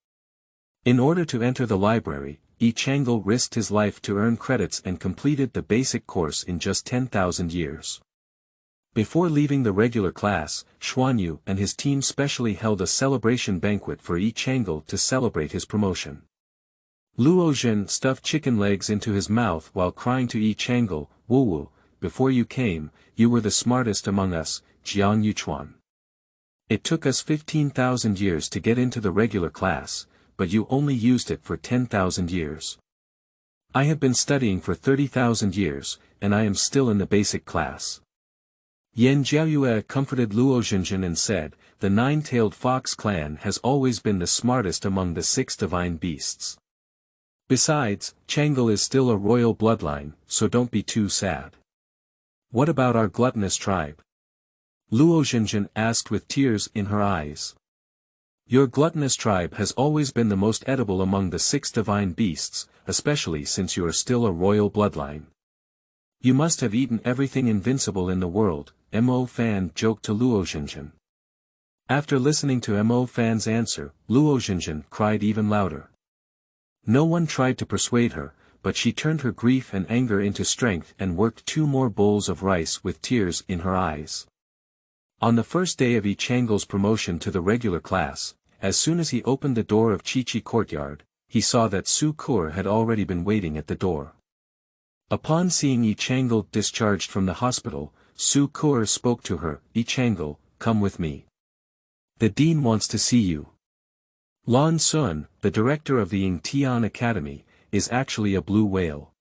In order to enter the library, Yi Changle risked his life to earn credits and completed the basic course in just 10,000 years. Before leaving the regular class, Xuanyu and his team specially held a celebration banquet for Yi Changle to celebrate his promotion. Luo Xinjin stuffed chicken legs into his mouth while crying to Yi Changle, "Wu, before you came, you were the smartest among us, Jiang Yuchuan. It took us 15,000 years to get into the regular class, but you only used it for 10,000 years. I have been studying for 30,000 years, and I am still in the basic class." Yan Jiaoyue comforted Luo Xinjin and said, the nine-tailed fox clan has always been the smartest among the 6 divine beasts. Besides, Changle is still a royal bloodline, so don't be too sad. What about our gluttonous tribe? Luo Xinjin asked with tears in her eyes. Your gluttonous tribe has always been the most edible among the 6 divine beasts, especially since you are still a royal bloodline. You must have eaten everything invincible in the world, Mo Fan joked to Luo Xinjin. After listening to Mo Fan's answer, Luo Xinjin cried even louder. No one tried to persuade her, but she turned her grief and anger into strength and worked 2 more bowls of rice with tears in her eyes. On the first day of Yi Changle's promotion to the regular class, as soon as he opened the door of Chi Courtyard, he saw that Su Kur had already been waiting at the door. Upon seeing Yi Changle discharged from the hospital, Su Kur spoke to her, Yi Changle, come with me. The dean wants to see you. Lan Sun, the director of the Yingtian Academy, is actually a blue whale.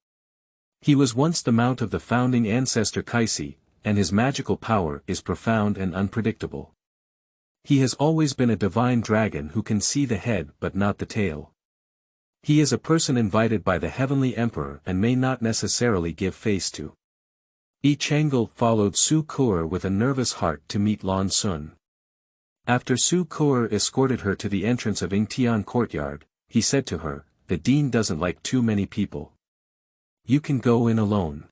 He was once the mount of the founding ancestor Kaisi, and his magical power is profound and unpredictable. He has always been a divine dragon who can see the head but not the tail. He is a person invited by the heavenly emperor and may not necessarily give face to. Changle followed Su Kuer with a nervous heart to meet Lan Sun. After Su Kuer escorted her to the entrance of Yingtian courtyard, he said to her, "The dean doesn't like too many people. You can go in alone."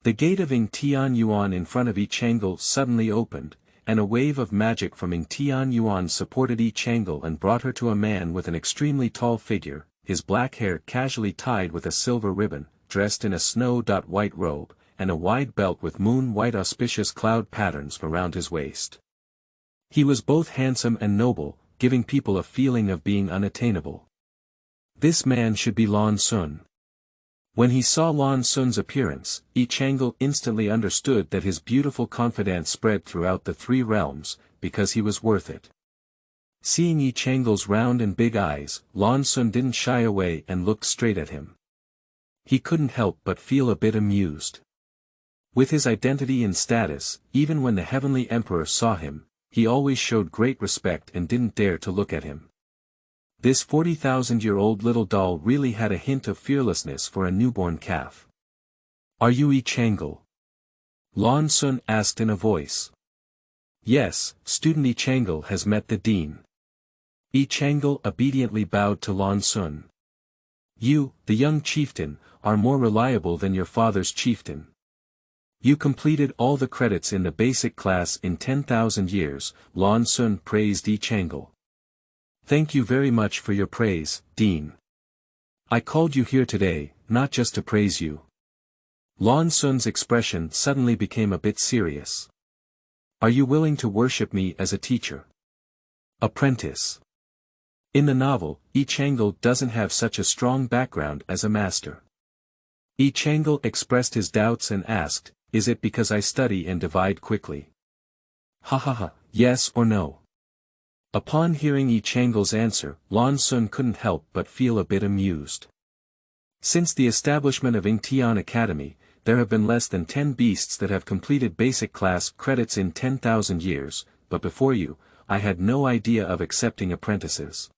The gate of Yingtian Yuan in front of Changle suddenly opened, and a wave of magic from Yingtian Yuan supported Changle and brought her to a man with an extremely tall figure, his black hair casually tied with a silver ribbon, dressed in a snow-white robe, and a wide belt with moon-white auspicious cloud patterns around his waist. He was both handsome and noble, giving people a feeling of being unattainable. This man should be Lan Sun. When he saw Lan Sun's appearance, Changle instantly understood that his beautiful confidence spread throughout the three realms, because he was worth it. Seeing Changle's round and big eyes, Lan Sun didn't shy away and looked straight at him. He couldn't help but feel a bit amused. With his identity and status, even when the heavenly emperor saw him, he always showed great respect and didn't dare to look at him. This 40,000-year-old little doll really had a hint of fearlessness for a newborn calf. "Are you Changle?" Lan Sun asked in a voice. "Yes, student Changle has met the dean." Changle obediently bowed to Lan Sun. "You, the young chieftain, are more reliable than your father's chieftain. You completed all the credits in the basic class in 10,000 years, Lan Sun praised Changle. "Thank you very much for your praise, Dean. I called you here today, not just to praise you." Lan Sun's expression suddenly became a bit serious. "Are you willing to worship me as a teacher? Apprentice?" In the novel, Changle doesn't have such a strong background as a master. Changle expressed his doubts and asked, "Is it because I study and divide quickly?" "Ha ha ha, yes or no?" Upon hearing Changle's answer, Lan Sun couldn't help but feel a bit amused. Since the establishment of Yingtian Academy, there have been less than 10 beasts that have completed basic class credits in 10,000 years, but before you, I had no idea of accepting apprentices.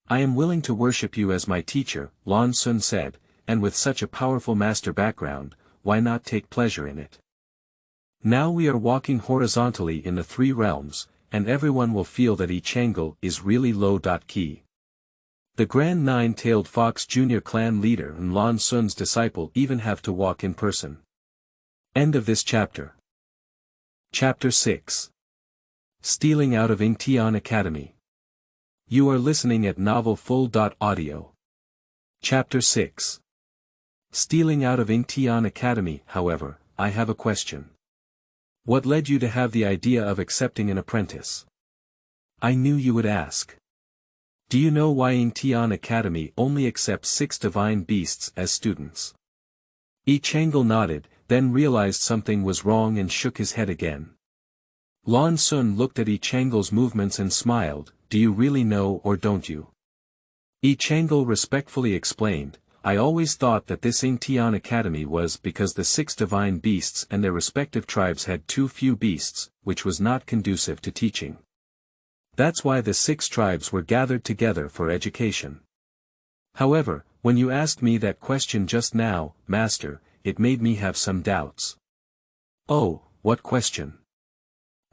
"I am willing to worship you as my teacher," Lan Sun said, "and with such a powerful master background, why not take pleasure in it? Now we are walking horizontally in the three realms, and everyone will feel that Changle is really low-key." The Grand Nine-Tailed Fox Jr. clan leader and Lan Sun's disciple even have to walk in person. End of this chapter. Chapter 6. Stealing Out of Yingtian Academy. You are listening at novelfull.audio. Chapter 6. Stealing Out of Yingtian Academy. However, I have a question. What led you to have the idea of accepting an apprentice? I knew you would ask. Do you know why Yingtian Academy only accepts 6 divine beasts as students? Changle nodded, then realized something was wrong and shook his head again. Lan Sun looked at Changle's movements and smiled, "Do you really know or don't you?" Changle respectfully explained, "I always thought that this Yingtian Academy was because the 6 divine beasts and their respective tribes had too few beasts, which was not conducive to teaching. That's why the 6 tribes were gathered together for education. However, when you asked me that question just now, Master, it made me have some doubts." "Oh, what question?"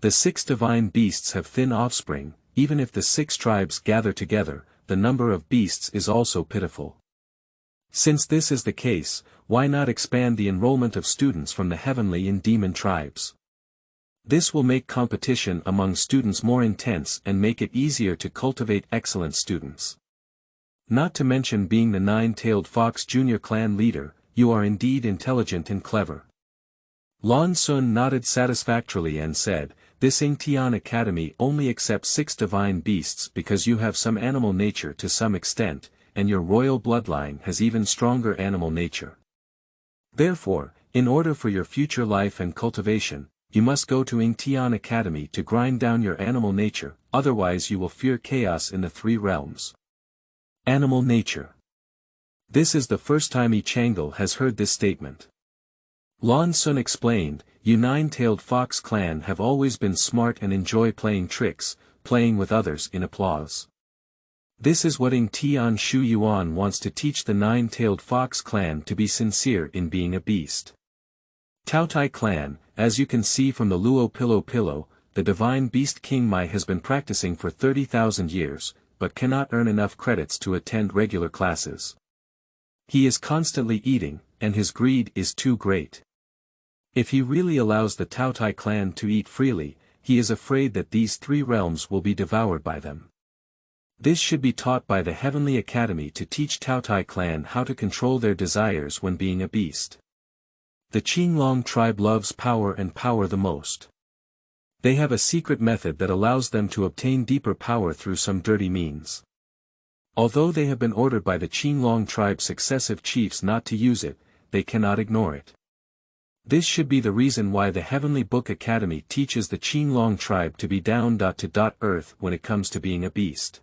"The 6 divine beasts have thin offspring, even if the 6 tribes gather together, the number of beasts is also pitiful. Since this is the case, why not expand the enrollment of students from the heavenly and demon tribes? This will make competition among students more intense and make it easier to cultivate excellent students. Not to mention being the Nine-Tailed Fox Jr. clan leader, you are indeed intelligent and clever." Lan Sun nodded satisfactorily and said, "This Yingtian Academy only accepts 6 divine beasts because you have some animal nature to some extent, and your royal bloodline has even stronger animal nature. Therefore, in order for your future life and cultivation, you must go to Yingtian Academy to grind down your animal nature, otherwise you will fear chaos in the 3 realms." Animal nature. This is the first time Changle has heard this statement. Lan Sun explained, "You nine-tailed fox clan have always been smart and enjoy playing tricks, playing with others in applause. This is what Yingtian Shu Yuan wants to teach the nine-tailed fox clan to be sincere in being a beast. Taotai clan, as you can see from the Luo Pillow, the divine beast King Mai has been practicing for 30,000 years, but cannot earn enough credits to attend regular classes. He is constantly eating, and his greed is too great. If he really allows the Taotai clan to eat freely, he is afraid that these three realms will be devoured by them. This should be taught by the Heavenly Academy to teach Taotai clan how to control their desires when being a beast. The Qinglong tribe loves power and power the most. They have a secret method that allows them to obtain deeper power through some dirty means. Although they have been ordered by the Qinglong tribe's successive chiefs not to use it, they cannot ignore it. This should be the reason why the Heavenly Book Academy teaches the Qinglong tribe to be down to earth when it comes to being a beast.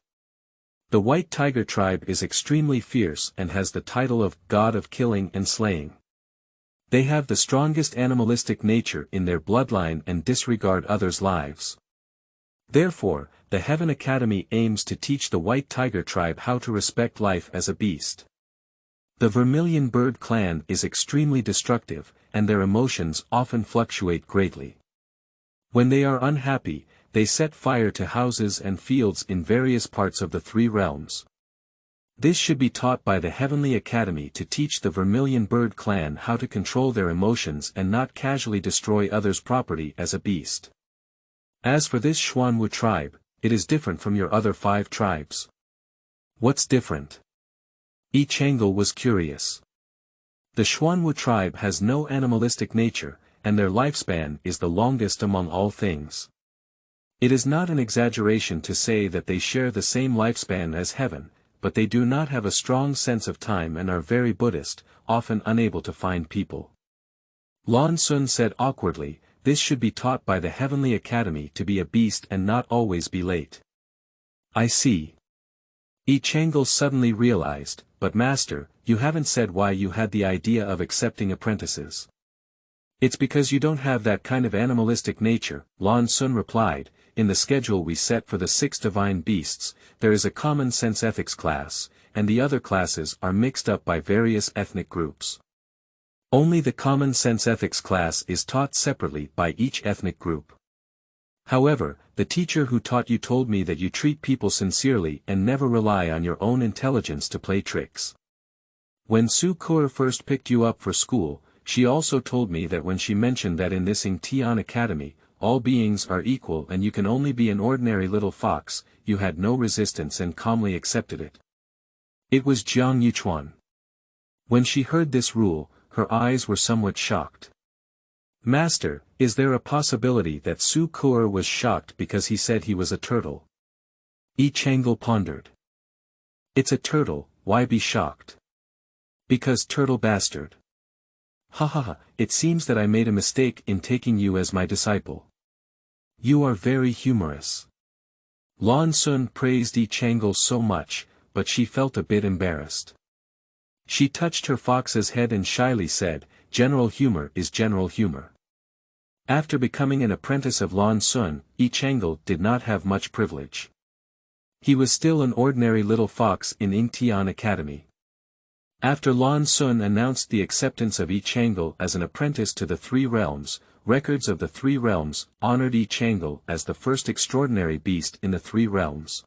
The White Tiger tribe is extremely fierce and has the title of God of Killing and Slaying. They have the strongest animalistic nature in their bloodline and disregard others' lives. Therefore, the Heaven Academy aims to teach the White Tiger tribe how to respect life as a beast. The Vermilion Bird clan is extremely destructive, and their emotions often fluctuate greatly. When they are unhappy, they set fire to houses and fields in various parts of the three realms. This should be taught by the Heavenly Academy to teach the Vermilion Bird clan how to control their emotions and not casually destroy others' property as a beast. As for this Xuanwu tribe, it is different from your other 5 tribes. What's different? Changle was curious. The Xuanwu tribe has no animalistic nature, and their lifespan is the longest among all things. It is not an exaggeration to say that they share the same lifespan as heaven, but they do not have a strong sense of time and are very Buddhist, often unable to find people. Lan Sun said awkwardly, "This should be taught by the Heavenly Academy to be a beast and not always be late." "I see." Changle suddenly realized, "But Master, you haven't said why you had the idea of accepting apprentices." "It's because you don't have that kind of animalistic nature," Lan Sun replied. "In the schedule we set for the 6 divine beasts, there is a common sense ethics class, and the other classes are mixed up by various ethnic groups. Only the common sense ethics class is taught separately by each ethnic group. However, the teacher who taught you told me that you treat people sincerely and never rely on your own intelligence to play tricks. When Su Kur first picked you up for school, she also told me that when she mentioned that in this Yingtian Academy, all beings are equal and you can only be an ordinary little fox, you had no resistance and calmly accepted it." It was Jiang Yuchuan. When she heard this rule, her eyes were somewhat shocked. "Master, is there a possibility that Su Kur was shocked because he said he was a turtle?" Changle pondered. "It's a turtle, why be shocked?" "Because turtle bastard." "Ha ha ha, it seems that I made a mistake in taking you as my disciple. You are very humorous." Lan Sun praised Changle so much, but she felt a bit embarrassed. She touched her fox's head and shyly said, "General humor is general humor." After becoming an apprentice of Lan Sun, Changle did not have much privilege. He was still an ordinary little fox in Yingtian Academy. After Lan Sun announced the acceptance of Changle as an apprentice to the 3 realms, records of the 3 realms honored Changle as the first extraordinary beast in the 3 realms.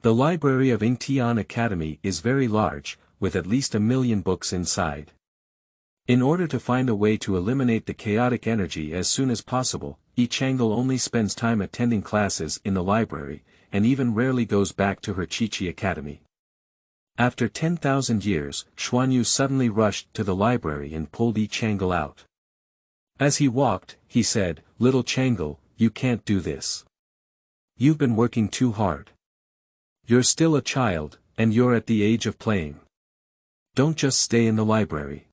The library of Yingtian Academy is very large, with at least 1,000,000 books inside. In order to find a way to eliminate the chaotic energy as soon as possible, Changle only spends time attending classes in the library, and even rarely goes back to her Chi-Chi Academy. After 10,000 years, Xuanyu suddenly rushed to the library and pulled Changle out. As he walked, he said, "Little Changle, you can't do this. You've been working too hard. You're still a child, and you're at the age of playing. Don't just stay in the library."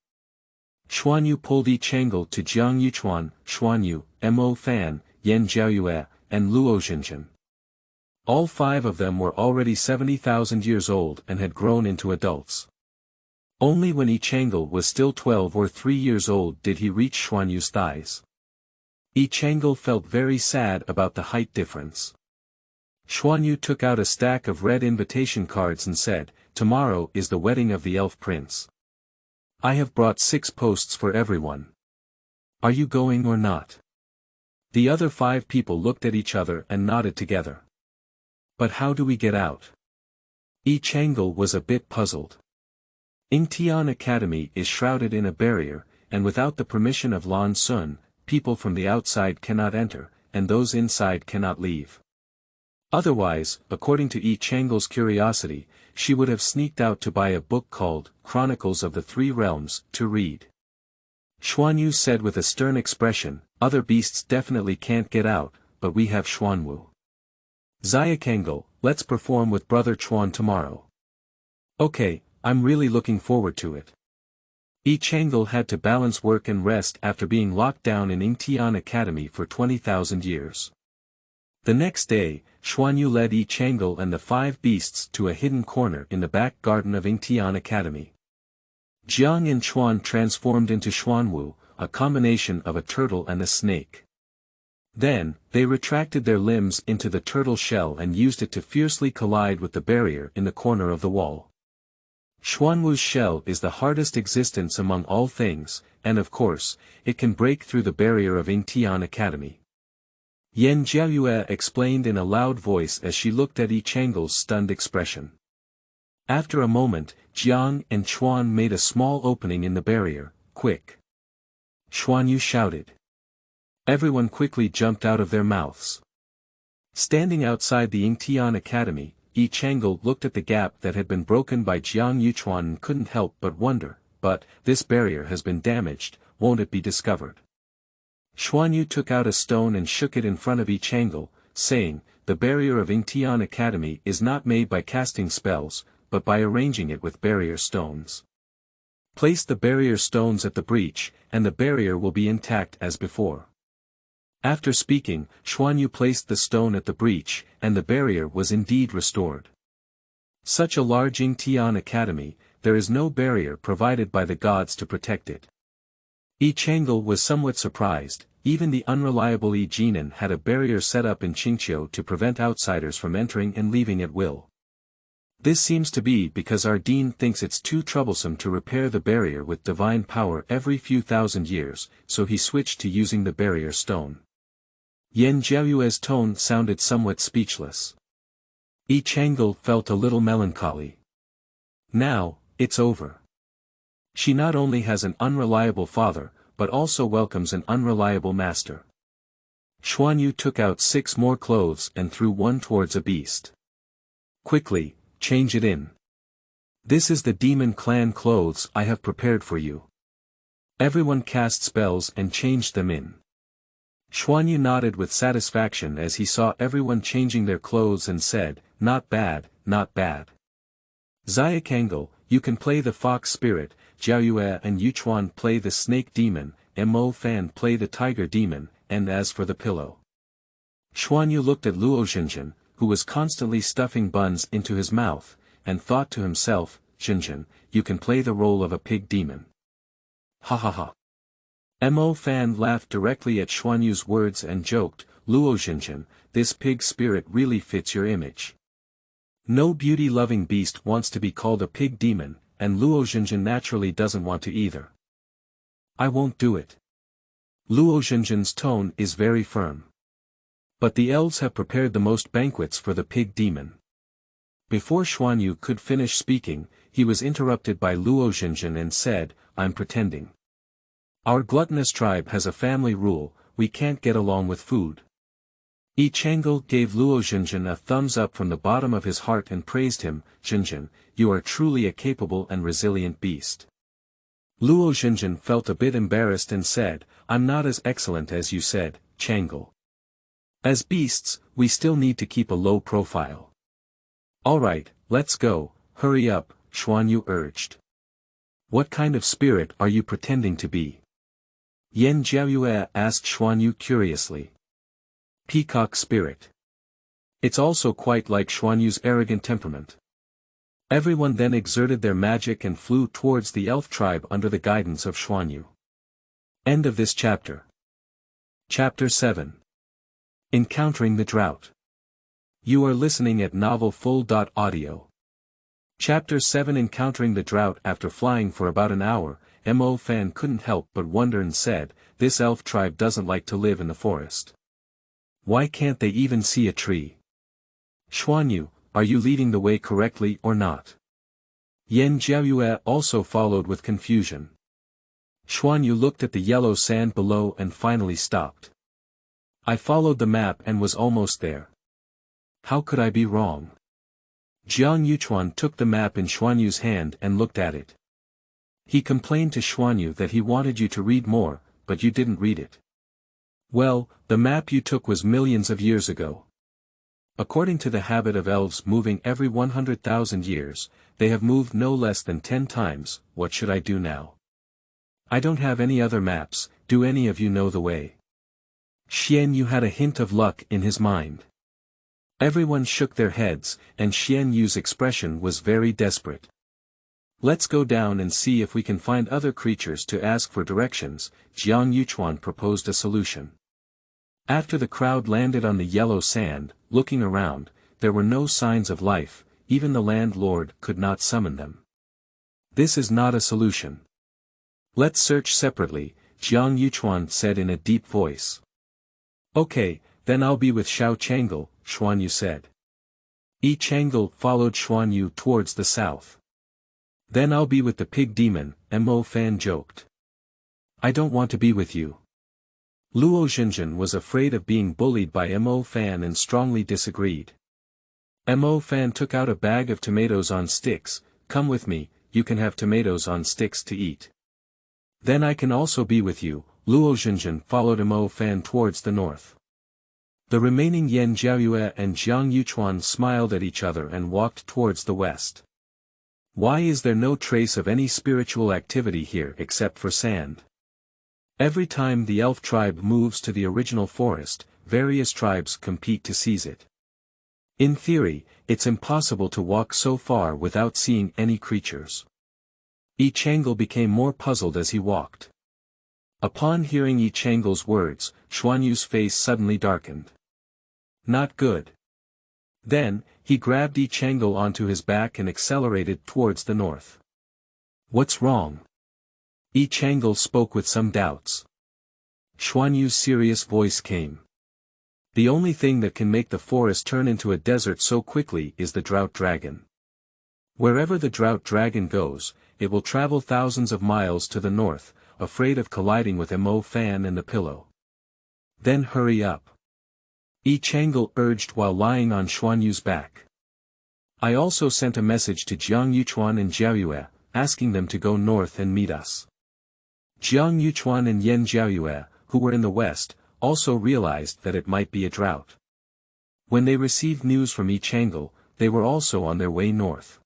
Xuanyu pulled Changle to Jiang Yuchuan, Xuanyu, Mo Fan, Yan Jiaoyue, and Luo Xinjian. All 5 of them were already 70,000 years old and had grown into adults. Only when Changle was still 12 or 3 years old did he reach Xuanyu's thighs. Changle felt very sad about the height difference. Xuanyu took out a stack of red invitation cards and said, "Tomorrow is the wedding of the elf prince. I have brought 6 posts for everyone. Are you going or not?" The other 5 people looked at each other and nodded together. "But how do we get out?" Changle was a bit puzzled. Yingtian Academy is shrouded in a barrier, and without the permission of Lan Sun, people from the outside cannot enter, and those inside cannot leave. Otherwise, according to Changle's curiosity, she would have sneaked out to buy a book called Chronicles of the Three Realms to read. Xuanyu said with a stern expression, "Other beasts definitely can't get out, but we have Xuanwu. Changle, let's perform with Brother Chuan tomorrow." "Okay, I'm really looking forward to it." Changle had to balance work and rest after being locked down in Yingtian Academy for 20,000 years. The next day, Xuanyu led Changle and the 5 beasts to a hidden corner in the back garden of Yingtian Academy. Jiang and Chuan transformed into Xuanwu, a combination of a turtle and a snake. Then, they retracted their limbs into the turtle shell and used it to fiercely collide with the barrier in the corner of the wall. Xuanwu's shell is the hardest existence among all things, and of course, it can break through the barrier of Yingtian Academy. Yan Jiayue explained in a loud voice as she looked at Changle's stunned expression. After a moment, Jiang and Chuan made a small opening in the barrier. "Quick!" Xuanyu shouted. Everyone quickly jumped out of their mouths. Standing outside the Yingtian Academy, Changle looked at the gap that had been broken by Jiang Yuchuan and couldn't help but wonder, "But, this barrier has been damaged, won't it be discovered?" Xuanyu took out a stone and shook it in front of Changle, saying, "The barrier of Yingtian Academy is not made by casting spells, but by arranging it with barrier stones. Place the barrier stones at the breach, and the barrier will be intact as before." After speaking, Xuanyu placed the stone at the breach, and the barrier was indeed restored. Such a large Yingtian Academy, there is no barrier provided by the gods to protect it. Changle was somewhat surprised. Even the unreliable Jinan had a barrier set up in Qingqiu to prevent outsiders from entering and leaving at will. This seems to be because our dean thinks it's too troublesome to repair the barrier with divine power every few thousand years, so he switched to using the barrier stone. Yan Jiayue's tone sounded somewhat speechless. Changle felt a little melancholy. Now, it's over. She not only has an unreliable father, but also welcomes an unreliable master. Xuanyu took out 6 more clothes and threw one towards a beast. "Quickly, change it in. This is the demon clan clothes I have prepared for you." Everyone cast spells and changed them in. Xuanyu nodded with satisfaction as he saw everyone changing their clothes and said, "Not bad, not bad. Changle, you can play the fox spirit, Jiayue and Yuchuan play the snake demon, Mo Fan play the tiger demon, and as for the pillow." Xuanyu looked at Luo Xinjian, who was constantly stuffing buns into his mouth, and thought to himself, "Xinjian, you can play the role of a pig demon." Ha ha ha. Mo Fan laughed directly at Xuanyu's words and joked, "Luo Xinjian, this pig spirit really fits your image. No beauty-loving beast wants to be called a pig demon, and Luo Xinjian naturally doesn't want to either." "I won't do it." Luo Xinjian's tone is very firm. "But the elves have prepared the most banquets for the pig demon." Before Xuanyu could finish speaking, he was interrupted by Luo Xinjian and said, "I'm pretending. Our gluttonous tribe has a family rule, we can't get along with food." Changle gave Luo Xinjian a thumbs up from the bottom of his heart and praised him, "Xinjian, you are truly a capable and resilient beast." Luo Xinjian felt a bit embarrassed and said, "I'm not as excellent as you said, Changle. As beasts, we still need to keep a low profile." "Alright, let's go, hurry up," Xuanyu urged. "What kind of spirit are you pretending to be?" Yan Jiayue asked Xuanyu curiously. "Peacock spirit. It's also quite like Xuanyu's arrogant temperament." Everyone then exerted their magic and flew towards the elf tribe under the guidance of Xuanyu. End of this chapter. Chapter 7. Encountering the Drought. You are listening at novelfull.audio. Chapter 7. Encountering the Drought. After flying for about an hour, Mo Fan couldn't help but wonder and said, "This elf tribe doesn't like to live in the forest. Why can't they even see a tree? Xuanyu, are you leading the way correctly or not?" Yan Jiayue also followed with confusion. Xuanyu looked at the yellow sand below and finally stopped. "I followed the map and was almost there. How could I be wrong?" Jiang Yuchuan took the map in Xuanyu's hand and looked at it. He complained to Xuanyu that he wanted you to read more, but you didn't read it. "Well, the map you took was millions of years ago. According to the habit of elves moving every 100,000 years, they have moved no less than 10 times, what should I do now? I don't have any other maps, do any of you know the way?" Xian Yu had a hint of luck in his mind. Everyone shook their heads, and Xian Yu's expression was very desperate. "Let's go down and see if we can find other creatures to ask for directions," Jiang Yuchuan proposed a solution. After the crowd landed on the yellow sand, looking around, there were no signs of life, even the landlord could not summon them. "This is not a solution. Let's search separately," Jiang Yuchuan said in a deep voice. "Okay, then I'll be with Xiao Changle," Xuanyu said. Changle followed Xuanyu towards the south. "Then I'll be with the pig demon," Mo Fan joked. "I don't want to be with you." Luo Xinjian was afraid of being bullied by Mo Fan and strongly disagreed. Mo Fan took out a bag of tomatoes on sticks. "Come with me, you can have tomatoes on sticks to eat." "Then I can also be with you." Luo Xinjian followed Mo Fan towards the north. The remaining Yan Jiayue and Jiang Yuchuan smiled at each other and walked towards the west. Why is there no trace of any spiritual activity here except for sand? Every time the elf tribe moves to the original forest, various tribes compete to seize it. In theory, it's impossible to walk so far without seeing any creatures. Changle became more puzzled as he walked. Upon hearing Changle's words, Xuanyu's face suddenly darkened. Not good. Then, he grabbed Changle onto his back and accelerated towards the north. "What's wrong?" Changle spoke with some doubts. Xuanyu's serious voice came. "The only thing that can make the forest turn into a desert so quickly is the Drought Dragon. Wherever the Drought Dragon goes, it will travel thousands of miles to the north, afraid of colliding with Mo Fan and the pillow. Then hurry up." Changle urged while lying on Xuanyu's back. "I also sent a message to Jiang Yuchuan and Jiayue, asking them to go north and meet us." Jiang Yuchuan and Yan Jiayue, who were in the west, also realized that it might be a drought. When they received news from Changle, they were also on their way north.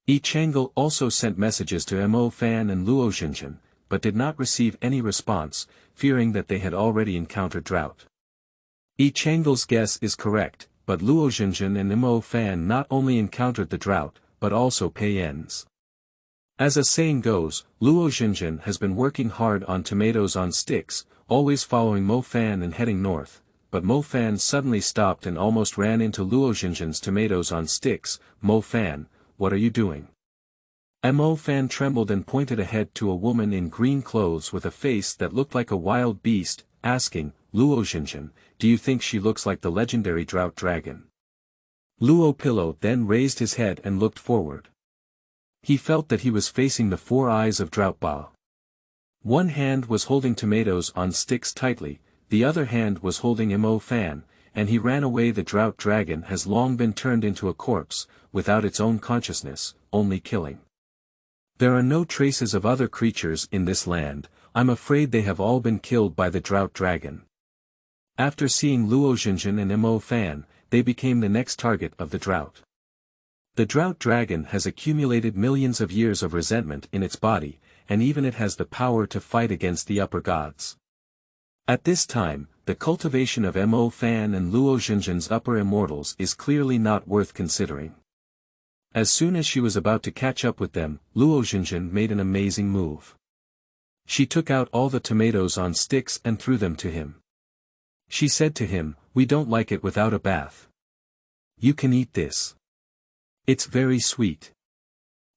Changle also sent messages to Mo Fan and Luo Xinjian, but did not receive any response, fearing that they had already encountered drought. Changle's guess is correct, but Luo Xinjian and Mo Fan not only encountered the drought, but also Payens. As a saying goes, Luo Xinjian has been working hard on tomatoes on sticks, always following Mo Fan and heading north, but Mo Fan suddenly stopped and almost ran into Luo Xinjian's tomatoes on sticks. "Mo Fan, what are you doing?" Mo Fan trembled and pointed ahead to a woman in green clothes with a face that looked like a wild beast, asking, "Luo Xinjian, do you think she looks like the legendary Drought Dragon?" Luo Pillow then raised his head and looked forward. He felt that he was facing the 4 eyes of Drought Ba. One hand was holding tomatoes on sticks tightly, the other hand was holding Mo Fan, and he ran away. The Drought Dragon has long been turned into a corpse, without its own consciousness, only killing. There are no traces of other creatures in this land. I'm afraid they have all been killed by the Drought Dragon. After seeing Luo Xinjian and Mo Fan, they became the next target of the drought. The Drought Dragon has accumulated millions of years of resentment in its body, and even it has the power to fight against the upper gods. At this time, the cultivation of Mo Fan and Luo Xinjian's upper immortals is clearly not worth considering. As soon as she was about to catch up with them, Luo Xinjin made an amazing move. She took out all the tomatoes on sticks and threw them to him. She said to him, "We don't like it without a bath. You can eat this. It's very sweet."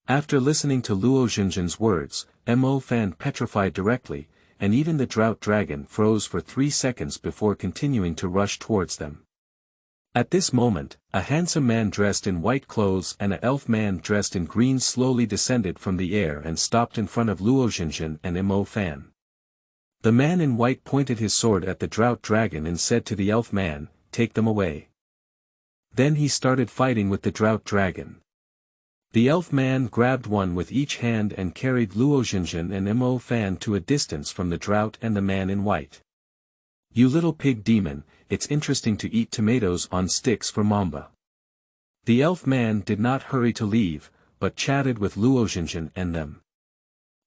After listening to Luo Xinjin's words, Mo Fan petrified directly, and even the Drought Dragon froze for 3 seconds before continuing to rush towards them. At this moment, a handsome man dressed in white clothes and an elf man dressed in green slowly descended from the air and stopped in front of Luo Xinjin and Mo Fan. The man in white pointed his sword at the Drought Dragon and said to the elf man, "Take them away." Then he started fighting with the Drought Dragon. The elf man grabbed one with each hand and carried Luo Xinjin and Mo Fan to a distance from the Drought and the man in white. "You little pig demon, it's interesting to eat tomatoes on sticks for Mamba." The elf man did not hurry to leave, but chatted with Luo Xinjin and them.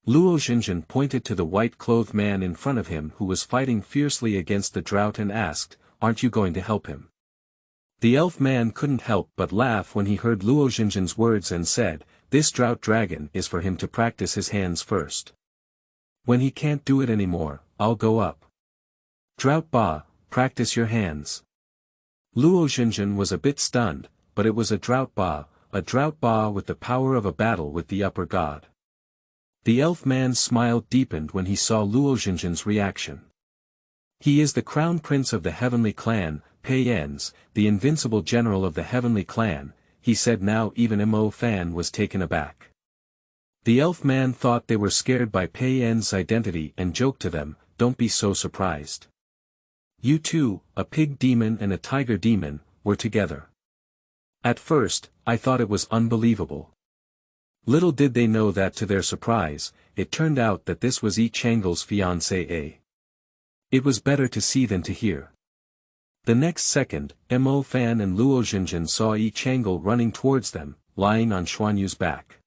Luo Xinjin pointed to the white-clothed man in front of him who was fighting fiercely against the Drought and asked, "Aren't you going to help him?" The elf man couldn't help but laugh when he heard Luo Xinjin's words and said, "This Drought Dragon is for him to practice his hands first. When he can't do it anymore, I'll go up. Drought Ba, practice your hands." Luo Xinjin was a bit stunned, but it was a Drought Ba with the power of a battle with the upper god. The elf man's smile deepened when he saw Luo Xinjin's reaction. "He is the crown prince of the heavenly clan, Pei En's, the invincible general of the heavenly clan," he said. Now even Mo Fan was taken aback. The elf man thought they were scared by Pei En's identity and joked to them, "Don't be so surprised. You two, a pig demon and a tiger demon, were together." At first, I thought it was unbelievable. Little did they know that to their surprise, it turned out that this was Changle's fiancée. It was better to see than to hear. The next second, Mo Fan and Luo Xinjin saw Changle running towards them, lying on Xuanyu's back.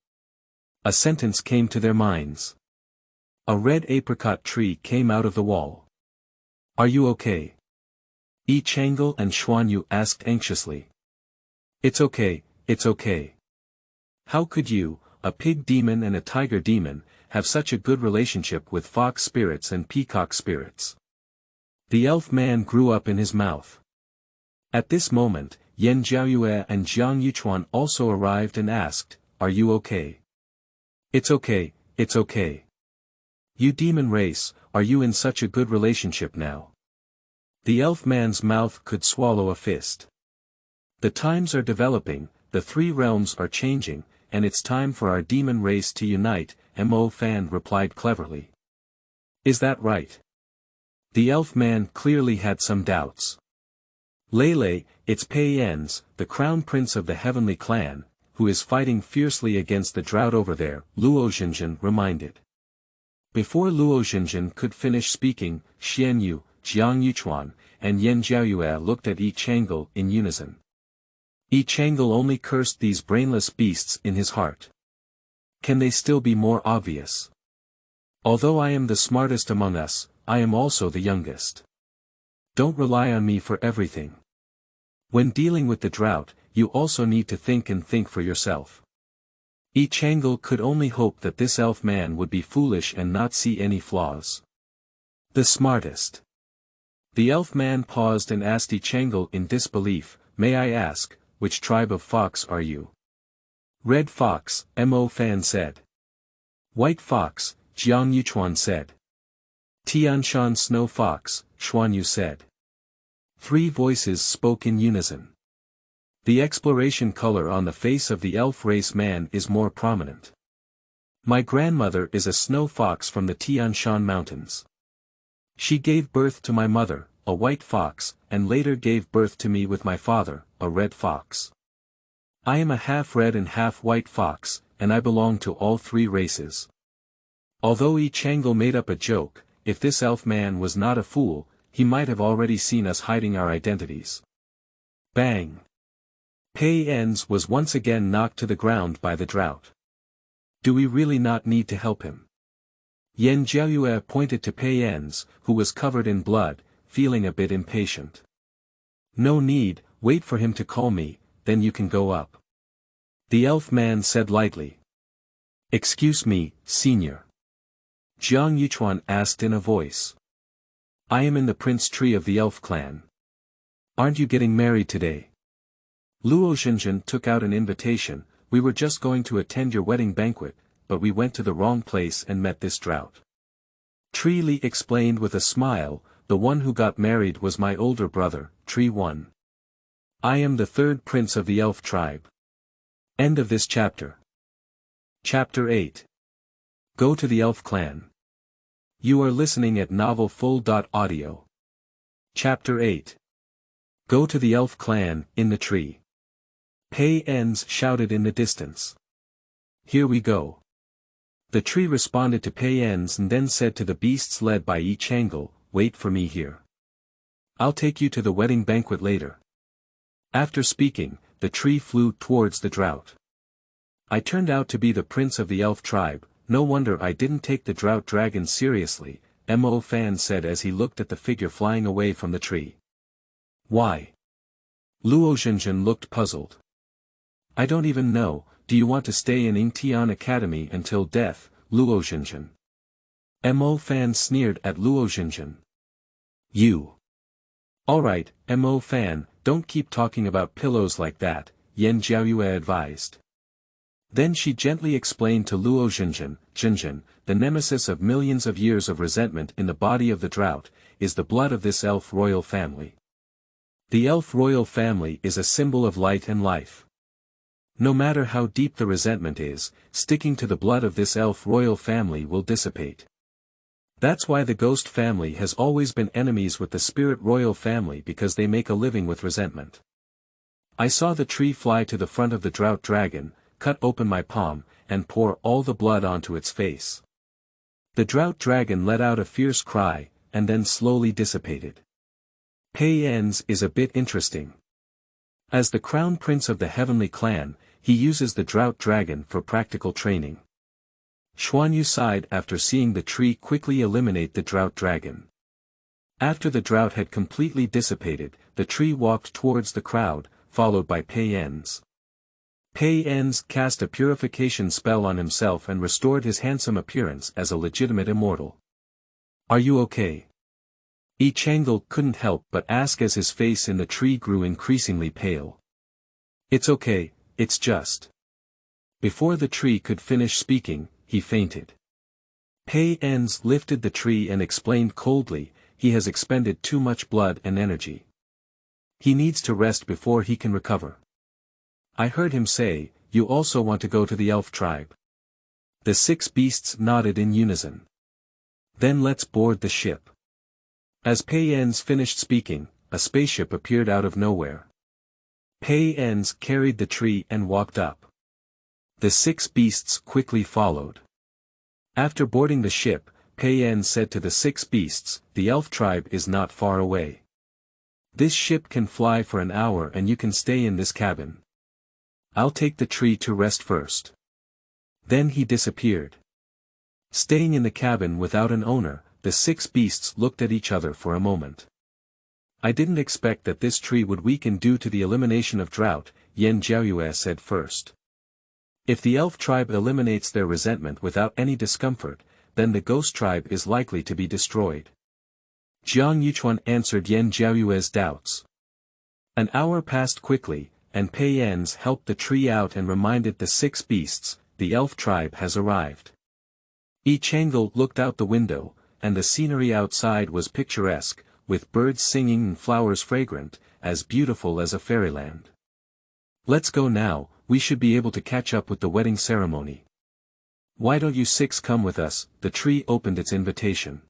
A sentence came to their minds. A red apricot tree came out of the wall. "Are you okay?" Changle and Xuanyu asked anxiously. It's okay. How could you, a pig demon and a tiger demon, have such a good relationship with fox spirits and peacock spirits?" The elf man grew up in his mouth. At this moment, Yan Jiaoyue and Jiang Yuchuan also arrived and asked, "Are you okay?" It's okay. You demon race, are you in such a good relationship now?" The elf man's mouth could swallow a fist. "The times are developing, the 3 realms are changing, and it's time for our demon race to unite," Mo Fan replied cleverly. "Is that right?" The elf man clearly had some doubts. "Lele, it's Pei En's, the crown prince of the heavenly clan, who is fighting fiercely against the Drought over there," Luo Xinjin reminded. Before Luo Xinjin could finish speaking, Xianyu, Jiang Yuchuan, and Yan Jiaoyue looked at Changle in unison. Changle only cursed these brainless beasts in his heart. Can they still be more obvious? Although I am the smartest among us, I am also the youngest. Don't rely on me for everything. When dealing with the Drought, you also need to think for yourself. Changle could only hope that this elf man would be foolish and not see any flaws. The smartest. The elf man paused and asked Changle in disbelief, "May I ask, which tribe of fox are you?" "Red fox," Mo Fan said. "White fox," Jiang Yuchuan said. "Tianshan snow fox," Xuanyu said. 3 voices spoke in unison. The exploration color on the face of the elf race man is more prominent. My grandmother is a snow fox from the Tianshan mountains. She gave birth to my mother, a white fox, and later gave birth to me with my father, a red fox. I am a half-red and half-white fox, and I belong to all 3 races. Although Changle made up a joke, if this elf man was not a fool, he might have already seen us hiding our identities. Bang! Pei En's was once again knocked to the ground by the Drought. Do we really not need to help him? Yan Jiaoyue pointed to Pei En's, who was covered in blood, feeling a bit impatient. No need, wait for him to call me, then you can go up. The elf man said lightly. Excuse me, senior. Jiang Yuchuan asked in a voice. I am in the prince tree of the elf clan. Aren't you getting married today? Luo Xinjian took out an invitation. We were just going to attend your wedding banquet, but we went to the wrong place and met this drought. Tree Li explained with a smile, the one who got married was my older brother, Tree 1. I am the third prince of the elf tribe. End of this chapter. Chapter 8. Go to the elf clan. You are listening at novelfull.audio. Chapter 8. Go to the elf clan, in the tree. Pei Ens shouted in the distance. Here we go. The tree responded to Pei Ens and then said to the beasts led by Changle, wait for me here. I'll take you to the wedding banquet later. After speaking, the tree flew towards the drought. I turned out to be the prince of the elf tribe, no wonder I didn't take the drought dragon seriously, Mo Fan said as he looked at the figure flying away from the tree. Why? Luo Xinjian looked puzzled. I don't even know, do you want to stay in Yingtian Academy until death, Luo Xinjian? Mo Fan sneered at Luo Xinjian. You. Alright, Mo Fan, don't keep talking about pillows like that, Yan Jiaoyue advised. Then she gently explained to Luo Xinjian, the nemesis of millions of years of resentment in the body of the drought, is the blood of this elf royal family. The elf royal family is a symbol of light and life. No matter how deep the resentment is, sticking to the blood of this elf royal family will dissipate. That's why the ghost family has always been enemies with the spirit royal family because they make a living with resentment. I saw the tree fly to the front of the drought dragon, cut open my palm, and pour all the blood onto its face. The drought dragon let out a fierce cry, and then slowly dissipated. Pei Ens is a bit interesting. As the crown prince of the heavenly clan, he uses the drought dragon for practical training. Xuanyu sighed after seeing the tree quickly eliminate the drought dragon. After the drought had completely dissipated, the tree walked towards the crowd, followed by Pei Ens. Pei Ens cast a purification spell on himself and restored his handsome appearance as a legitimate immortal. Are you okay? Changle couldn't help but ask as his face in the tree grew increasingly pale. It's okay, it's just. Before the tree could finish speaking, he fainted. Pei Ens lifted the tree and explained coldly, he has expended too much blood and energy. He needs to rest before he can recover. I heard him say, you also want to go to the elf tribe. The 6 beasts nodded in unison. Then let's board the ship. As Pei Ens finished speaking, a spaceship appeared out of nowhere. Pei Ens carried the tree and walked up. The 6 beasts quickly followed. After boarding the ship, Pei Ens said to the 6 beasts, the elf tribe is not far away. This ship can fly for an hour and you can stay in this cabin. I'll take the tree to rest first. Then he disappeared. Staying in the cabin without an owner, the 6 beasts looked at each other for a moment. I didn't expect that this tree would weaken due to the elimination of drought, Yan Jiaoyue said first. If the elf tribe eliminates their resentment without any discomfort, then the ghost tribe is likely to be destroyed. Jiang Yuchuan answered Yan Jiaoyue's doubts. An hour passed quickly, and Pei Ens helped the tree out and reminded the 6 beasts, the elf tribe has arrived. Changle looked out the window, and the scenery outside was picturesque, with birds singing and flowers fragrant, as beautiful as a fairyland. Let's go now, we should be able to catch up with the wedding ceremony. Why don't you 6 come with us? The tree opened its invitation.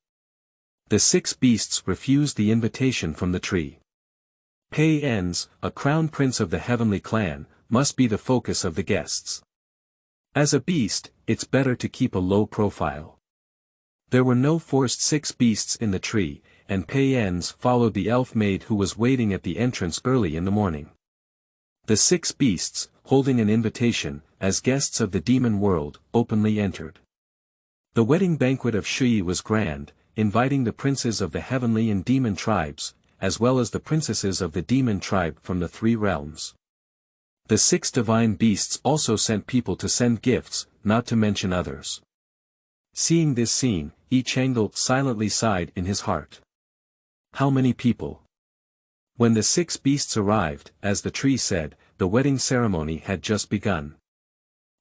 The 6 beasts refused the invitation from the tree. Pei Ens, a crown prince of the heavenly clan, must be the focus of the guests. As a beast, it's better to keep a low profile. There were no forced 6 beasts in the tree, and Pei Ens followed the elf maid who was waiting at the entrance early in the morning. The 6 beasts, holding an invitation, as guests of the demon world, openly entered. The wedding banquet of Shui was grand, inviting the princes of the heavenly and demon tribes, as well as the princesses of the demon tribe from the 3 realms. The 6 divine beasts also sent people to send gifts, not to mention others. Seeing this scene, Changle silently sighed in his heart. How many people? When the 6 beasts arrived, as the tree said, the wedding ceremony had just begun.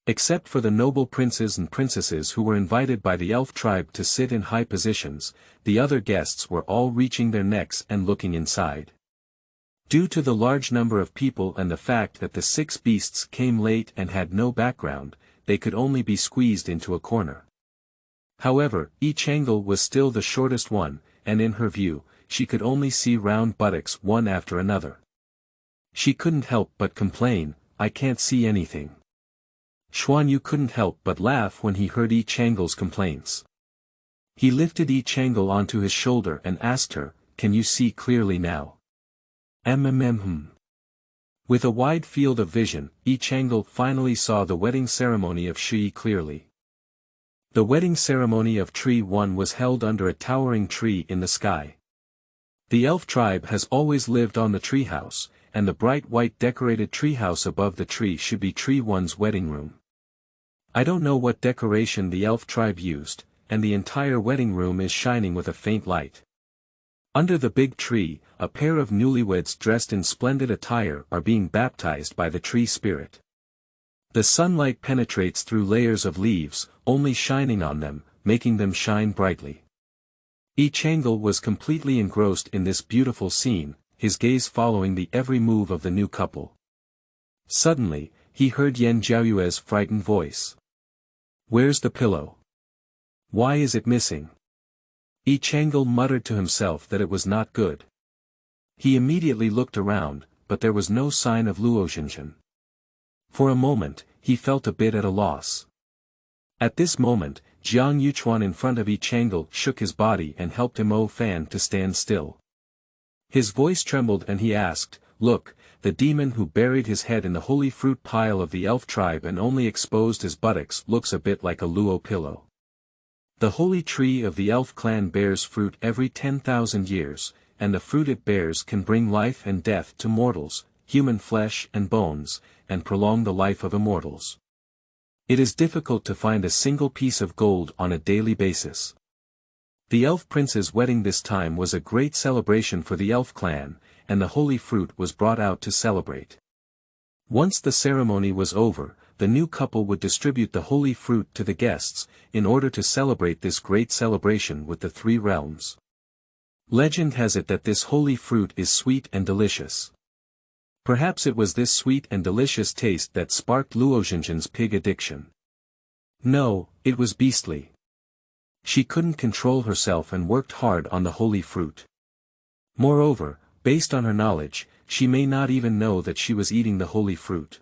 Except for the noble princes and princesses who were invited by the elf tribe to sit in high positions, the other guests were all reaching their necks and looking inside. Due to the large number of people and the fact that the 6 beasts came late and had no background, they could only be squeezed into a corner. However, Changle was still the shortest one, and in her view, she could only see round buttocks one after another. She couldn't help but complain, "I can't see anything." Xuanyu couldn't help but laugh when he heard Changle's complaints. He lifted Changle onto his shoulder and asked her, "Can you see clearly now?" With a wide field of vision, Changle finally saw the wedding ceremony of Shi clearly. The wedding ceremony of Tree 1 was held under a towering tree in the sky. The elf tribe has always lived on the treehouse, and the bright white decorated treehouse above the tree should be Tree 1's wedding room. I don't know what decoration the elf tribe used, and the entire wedding room is shining with a faint light. Under the big tree, a pair of newlyweds dressed in splendid attire are being baptized by the tree spirit. The sunlight penetrates through layers of leaves, only shining on them, making them shine brightly. Changle was completely engrossed in this beautiful scene, his gaze following the every move of the new couple. Suddenly, he heard Yan Jiaoyue's frightened voice. "Where's the pillow? Why is it missing?" Changle muttered to himself that it was not good. He immediately looked around, but there was no sign of Luo Xinjian. For a moment, he felt a bit at a loss. At this moment, Jiang Yuchuan in front of Changle shook his body and helped Fan to stand still. His voice trembled and he asked, "Look, the demon who buried his head in the holy fruit pile of the elf tribe and only exposed his buttocks looks a bit like a Luo pillow. The holy tree of the elf clan bears fruit every 10,000 years, and the fruit it bears can bring life and death to mortals, human flesh and bones, and prolong the life of immortals. It is difficult to find a single piece of gold on a daily basis." The elf prince's wedding this time was a great celebration for the elf clan, and the holy fruit was brought out to celebrate. Once the ceremony was over, the new couple would distribute the holy fruit to the guests, in order to celebrate this great celebration with the 3 realms. Legend has it that this holy fruit is sweet and delicious. Perhaps it was this sweet and delicious taste that sparked Luo Xinjian's pig addiction. No, it was beastly. She couldn't control herself and worked hard on the holy fruit. Moreover, based on her knowledge, she may not even know that she was eating the holy fruit.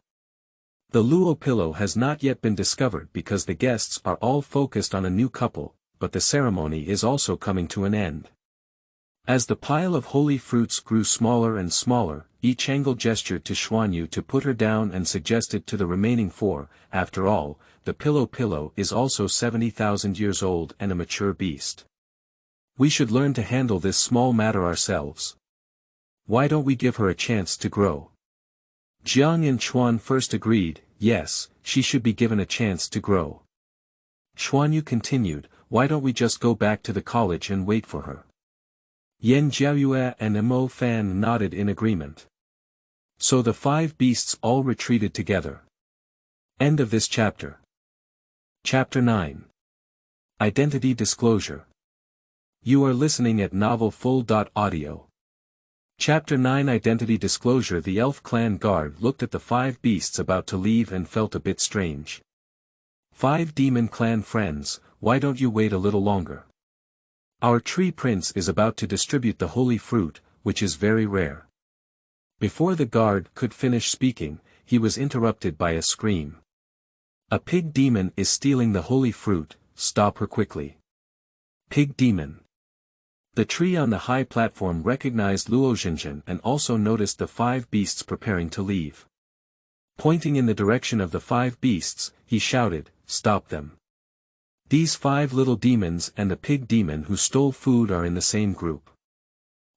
The Luo pillow has not yet been discovered because the guests are all focused on a new couple, but the ceremony is also coming to an end. As the pile of holy fruits grew smaller and smaller, Changle gestured to Xuanyu to put her down and suggested to the remaining 4, "After all, the pillow is also 70,000 years old and a mature beast. We should learn to handle this small matter ourselves. Why don't we give her a chance to grow?" Jiang and Chuan first agreed, yes, she should be given a chance to grow. Xuanyu continued, "Why don't we just go back to the college and wait for her?" Yan Jiaoyue and Fan nodded in agreement. So the 5 beasts all retreated together. End of this chapter. Chapter 9. Identity Disclosure. You are listening at novelfull.audio. Chapter 9 Identity Disclosure. The elf clan guard looked at the 5 beasts about to leave and felt a bit strange. 5 demon clan friends, why don't you wait a little longer? Our tree prince is about to distribute the holy fruit, which is very rare. Before the guard could finish speaking, he was interrupted by a scream. A pig demon is stealing the holy fruit, stop her quickly. Pig demon. The tree on the high platform recognized Luo Xinjian and also noticed the 5 beasts preparing to leave. Pointing in the direction of the 5 beasts, he shouted, "Stop them. These 5 little demons and the pig demon who stole food are in the same group."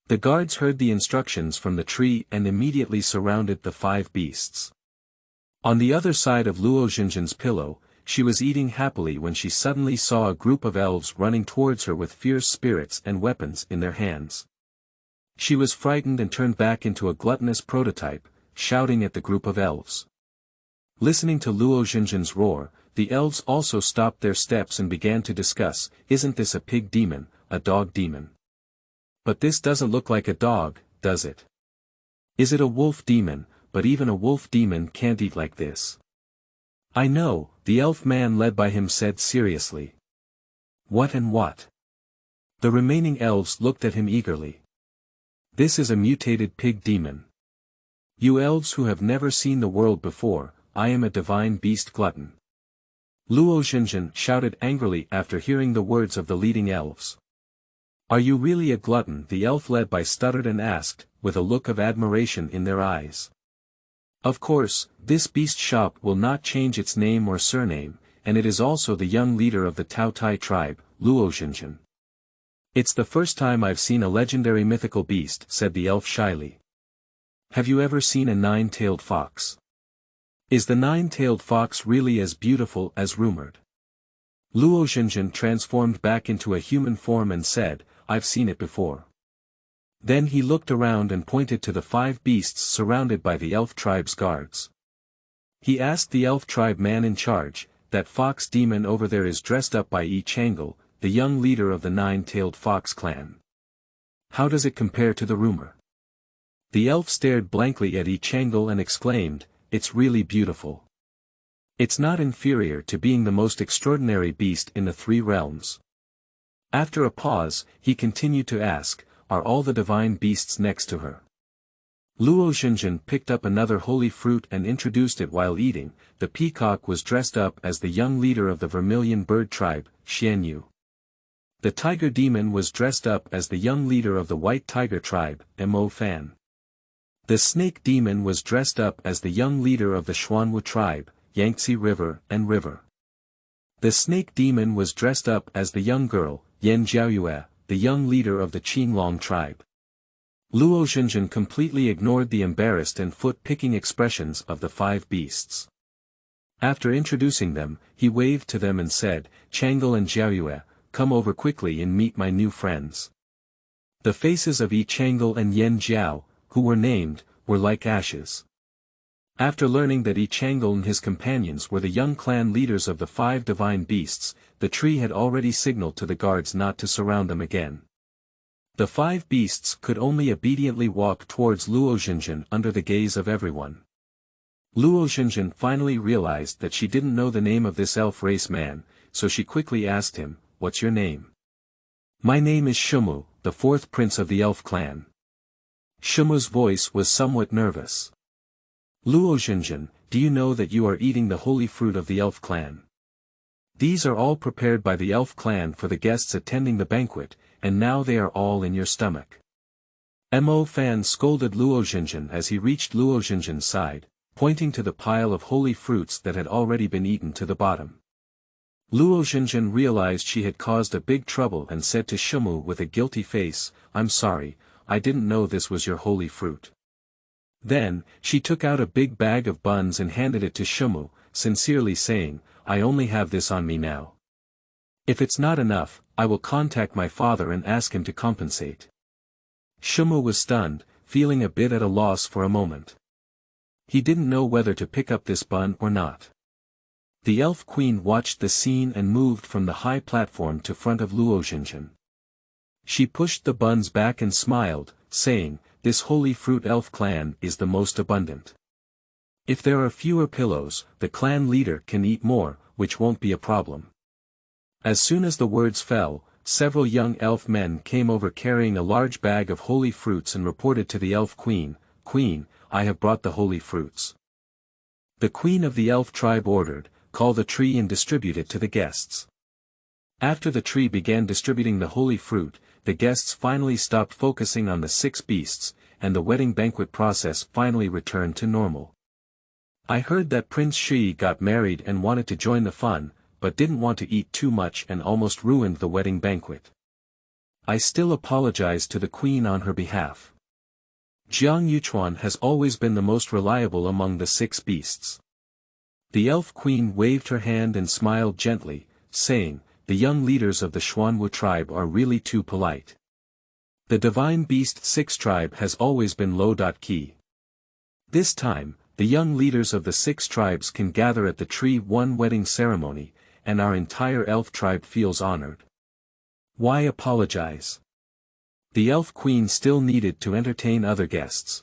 The guards heard the instructions from the tree and immediately surrounded the 5 beasts. On the other side of Luo Xinjian's pillow, she was eating happily when she suddenly saw a group of elves running towards her with fierce spirits and weapons in their hands. She was frightened and turned back into a gluttonous prototype, shouting at the group of elves. Listening to Luo Xinjian's roar, the elves also stopped their steps and began to discuss, isn't this a pig demon, a dog demon? But this doesn't look like a dog, does it? Is it a wolf demon, but even a wolf demon can't eat like this. I know, the elf man led by him said seriously. What and what? The remaining elves looked at him eagerly. This is a mutated pig demon. You elves who have never seen the world before, I am a divine beast glutton. Luo Xinjian shouted angrily after hearing the words of the leading elves. Are you really a glutton? The elf led by stuttered and asked, with a look of admiration in their eyes. Of course, this beast shop will not change its name or surname, and it is also the young leader of the Tao Tai tribe, Luo Xinjian. It's the first time I've seen a legendary mythical beast, said the elf shyly. Have you ever seen a nine-tailed fox? Is the nine-tailed fox really as beautiful as rumored? Luo Xinjian transformed back into a human form and said, I've seen it before. Then he looked around and pointed to the 5 beasts surrounded by the elf tribe's guards. He asked the elf tribe man in charge, that fox demon over there is dressed up by Changle, the young leader of the 9-tailed fox clan. How does it compare to the rumor? The elf stared blankly at Changle and exclaimed, it's really beautiful. It's not inferior to being the most extraordinary beast in the 3 realms. After a pause, he continued to ask, are all the divine beasts next to her? Luo Xinjian picked up another holy fruit and introduced it while eating. The peacock was dressed up as the young leader of the vermilion bird tribe, Xianyu. The tiger demon was dressed up as the young leader of the white tiger tribe, Mo Fan. The snake demon was dressed up as the young leader of the Xuanwu tribe, Yangtze River and River. The snake demon was dressed up as the young girl, Yan Jiaoyue, the young leader of the Qinglong tribe. Luo Xinjian completely ignored the embarrassed and foot-picking expressions of the 5 beasts. After introducing them, he waved to them and said, Changle and Jiaoyue, come over quickly and meet my new friends. The faces of Changle and Yan Jiao, who were named, were like ashes. After learning that Changle and his companions were the young clan leaders of the 5 divine beasts, the tree had already signaled to the guards not to surround them again. The 5 beasts could only obediently walk towards Luo Xinjian under the gaze of everyone. Luo Xinjian finally realized that she didn't know the name of this elf race man, so she quickly asked him, what's your name? My name is Shumu, the 4th prince of the elf clan. Shumu's voice was somewhat nervous. Luo Xinjian, do you know that you are eating the holy fruit of the elf clan? These are all prepared by the elf clan for the guests attending the banquet, and now they are all in your stomach. Mo Fan scolded Luo Xinjian as he reached Luo Xinjian's side, pointing to the pile of holy fruits that had already been eaten to the bottom. Luo Xinjian realized she had caused a big trouble and said to Shumu with a guilty face, I'm sorry, I didn't know this was your holy fruit. Then, she took out a big bag of buns and handed it to Shumu, sincerely saying, I only have this on me now. If it's not enough, I will contact my father and ask him to compensate. Shumu was stunned, feeling a bit at a loss for a moment. He didn't know whether to pick up this bun or not. The elf queen watched the scene and moved from the high platform to front of Luo Xinjian. She pushed the buns back and smiled, saying, this holy fruit elf clan is the most abundant. If there are fewer pillows, the clan leader can eat more, which won't be a problem. As soon as the words fell, several young elf men came over carrying a large bag of holy fruits and reported to the elf queen, Queen, I have brought the holy fruits. The queen of the elf tribe ordered, call the tree and distribute it to the guests. After the tree began distributing the holy fruit, the guests finally stopped focusing on the 6 beasts, and the wedding banquet process finally returned to normal. I heard that Prince Shi got married and wanted to join the fun, but didn't want to eat too much and almost ruined the wedding banquet. I still apologize to the queen on her behalf. Jiang Yuchuan has always been the most reliable among the 6 beasts. The elf queen waved her hand and smiled gently, saying, "The young leaders of the Xuanwu tribe are really too polite. The divine beast 6 tribe has always been low-key. This time, the young leaders of the 6 tribes can gather at the Tree 1 wedding ceremony, and our entire elf tribe feels honored. Why apologize?" The elf queen still needed to entertain other guests.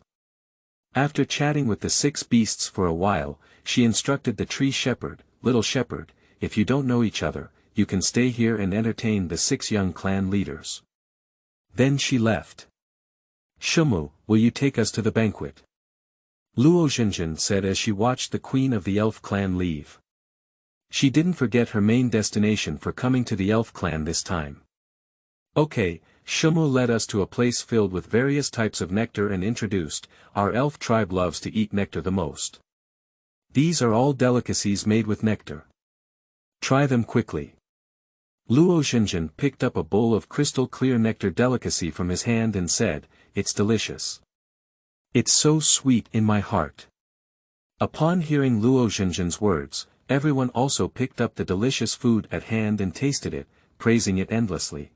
After chatting with the 6 beasts for a while, she instructed the tree shepherd, "Little shepherd, if you don't know each other, you can stay here and entertain the 6 young clan leaders." Then she left. "Shumu, will you take us to the banquet?" Luo Xinjin said as she watched the queen of the elf clan leave. She didn't forget her main destination for coming to the elf clan this time. "Okay." Shumu led us to a place filled with various types of nectar and introduced, "Our elf tribe loves to eat nectar the most. These are all delicacies made with nectar. Try them quickly." Luo Xinjin picked up a bowl of crystal-clear nectar delicacy from his hand and said, "It's delicious. It's so sweet in my heart." Upon hearing Luo Xinjin's words, everyone also picked up the delicious food at hand and tasted it, praising it endlessly.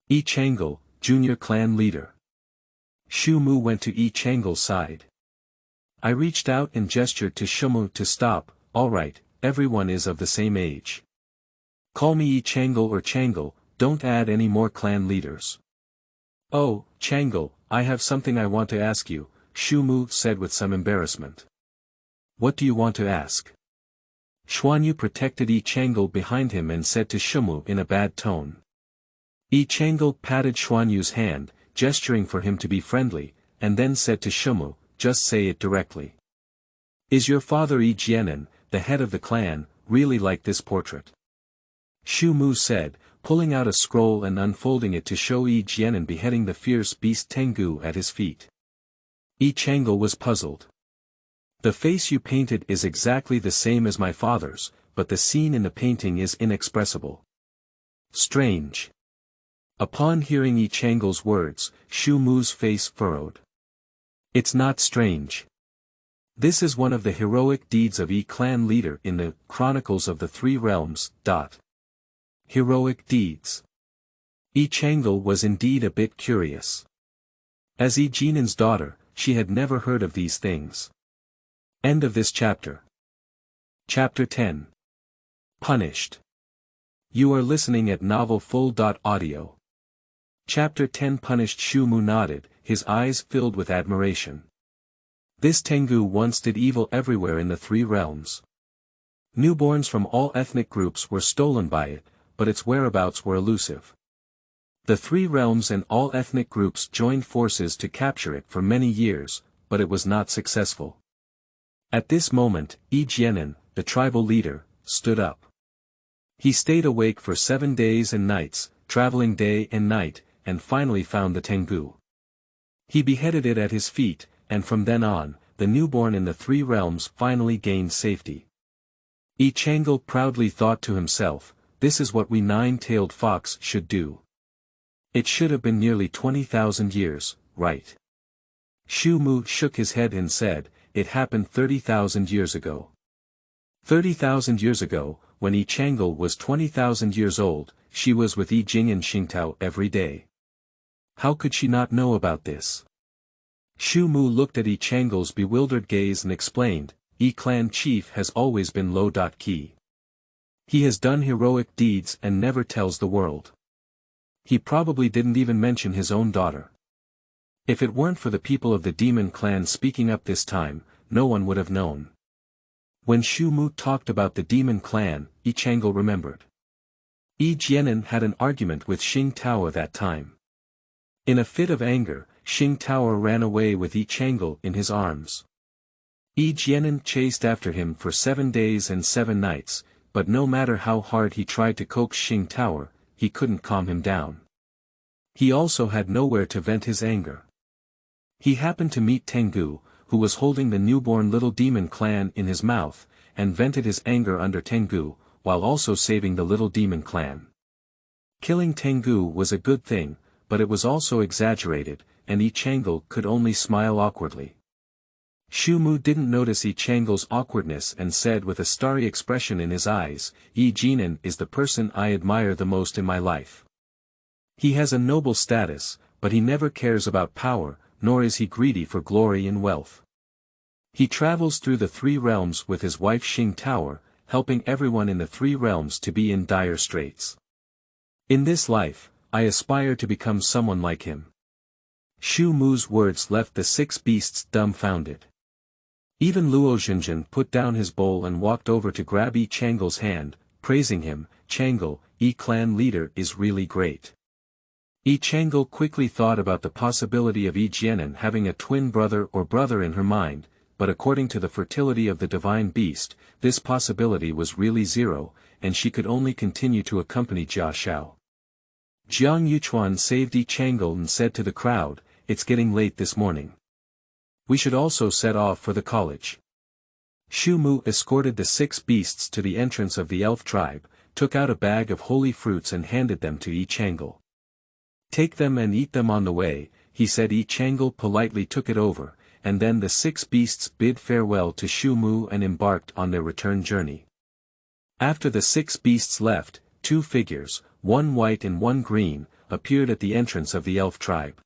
Changle, junior clan leader. Shu Mu went to Changle's side. I reached out and gestured to Shumu to stop. "All right, everyone is of the same age. Call me Changle or Changle, don't add any more clan leaders." "Oh, Changle, I have something I want to ask you," Shu Mu said with some embarrassment. "What do you want to ask?" Xuanyu protected Changle behind him and said to Shumu in a bad tone. Changle patted Xuanyu's hand, gesturing for him to be friendly, and then said to Shumu, "Just say it directly. Is your father Jianan, the head of the clan, really like this portrait?" Shu Mu said, pulling out a scroll and unfolding it to show Jianan beheading the fierce beast Tengu at his feet. Changle was puzzled. "The face you painted is exactly the same as my father's, but the scene in the painting is inexpressible. Strange." Upon hearing Changle's words, Shu Mu's face furrowed. "It's not strange. This is one of the heroic deeds of clan leader in the Chronicles of the 3 Realms. Heroic deeds." Changle was indeed a bit curious. As Jinan's daughter, she had never heard of these things. End of this chapter. Chapter 10. Punished. You are listening at novelfull.audio. Chapter 10. Punished. Shu Mu nodded, his eyes filled with admiration. This Tengu once did evil everywhere in the 3 realms. Newborns from all ethnic groups were stolen by it, but its whereabouts were elusive. The 3 realms and all ethnic groups joined forces to capture it for many years, but it was not successful. At this moment, Jianan, the tribal leader, stood up. He stayed awake for 7 days and nights, traveling day and night, and finally found the Tengu. He beheaded it at his feet, and from then on, the newborn in the 3 realms finally gained safety. Changle proudly thought to himself, "This is what we 9-tailed fox should do. It should have been nearly 20,000 years, right?" Shu Mu shook his head and said, "It happened 30,000 years ago. 30,000 years ago, when Changle was 20,000 years old, she was with Jing and Xingtao every day. How could she not know about this?" Shu Mu looked at Changle's bewildered gaze and explained, "Clan chief has always been low-key. He has done heroic deeds and never tells the world. He probably didn't even mention his own daughter. If it weren't for the people of the demon clan speaking up this time, no one would have known." When Shu Mu talked about the demon clan, Changle remembered. Jianan had an argument with Xing Tao that time. In a fit of anger, Xing Tao ran away with Changle in his arms. Jianan chased after him for 7 days and 7 nights, but no matter how hard he tried to coax Xing Tao, he couldn't calm him down. He also had nowhere to vent his anger. He happened to meet Tengu, who was holding the newborn little demon clan in his mouth, and vented his anger under Tengu, while also saving the little demon clan. Killing Tengu was a good thing, but it was also exaggerated, and Changle could only smile awkwardly. Mu didn't notice Changle's awkwardness and said with a starry expression in his eyes, Jinan is the person I admire the most in my life. He has a noble status, but he never cares about power, nor is he greedy for glory and wealth. He travels through the three realms with his wife Xing Tower, helping everyone in the three realms to be in dire straits. In this life, I aspire to become someone like him. Shu Mu's words left the six beasts dumbfounded. Even Luo Xinjian put down his bowl and walked over to grab Changle's hand, praising him. Changle, clan leader is really great. Changle quickly thought about the possibility of Jianan having a twin brother or brother in her mind, but according to the fertility of the divine beast, this possibility was really zero, and she could only continue to accompany Jia Xiao. Jiang Yuchuan saved Changle and said to the crowd, "It's getting late this morning. We should also set off for the college." Shu Mu escorted the six beasts to the entrance of the elf tribe, took out a bag of holy fruits and handed them to Changle. "Take them and eat them on the way," he said. Changle politely took it over, and then the six beasts bid farewell to Shu Mu and embarked on their return journey. After the six beasts left, two figures, one white and one green, appeared at the entrance of the elf tribe.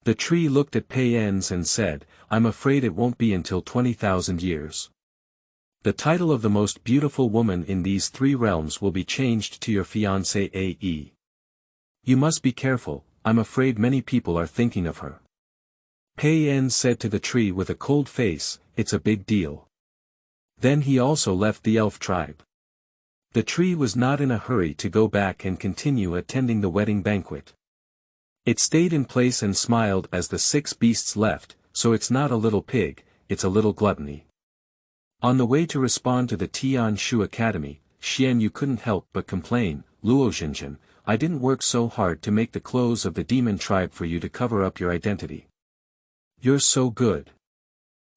The tree looked at Pei En's and said, "I'm afraid it won't be until 20,000 years. The title of the most beautiful woman in these three realms will be changed to your fiancé Ae. You must be careful, I'm afraid many people are thinking of her." Pei En said to the tree with a cold face, "It's a big deal." Then he also left the elf tribe. The tree was not in a hurry to go back and continue attending the wedding banquet. It stayed in place and smiled as the six beasts left, so it's not a little pig, it's a little gluttony. On the way to respond to the Tian Shu Academy, Xian Yu couldn't help but complain, "Luo Xinjian, I didn't work so hard to make the clothes of the demon tribe for you to cover up your identity. You're so good.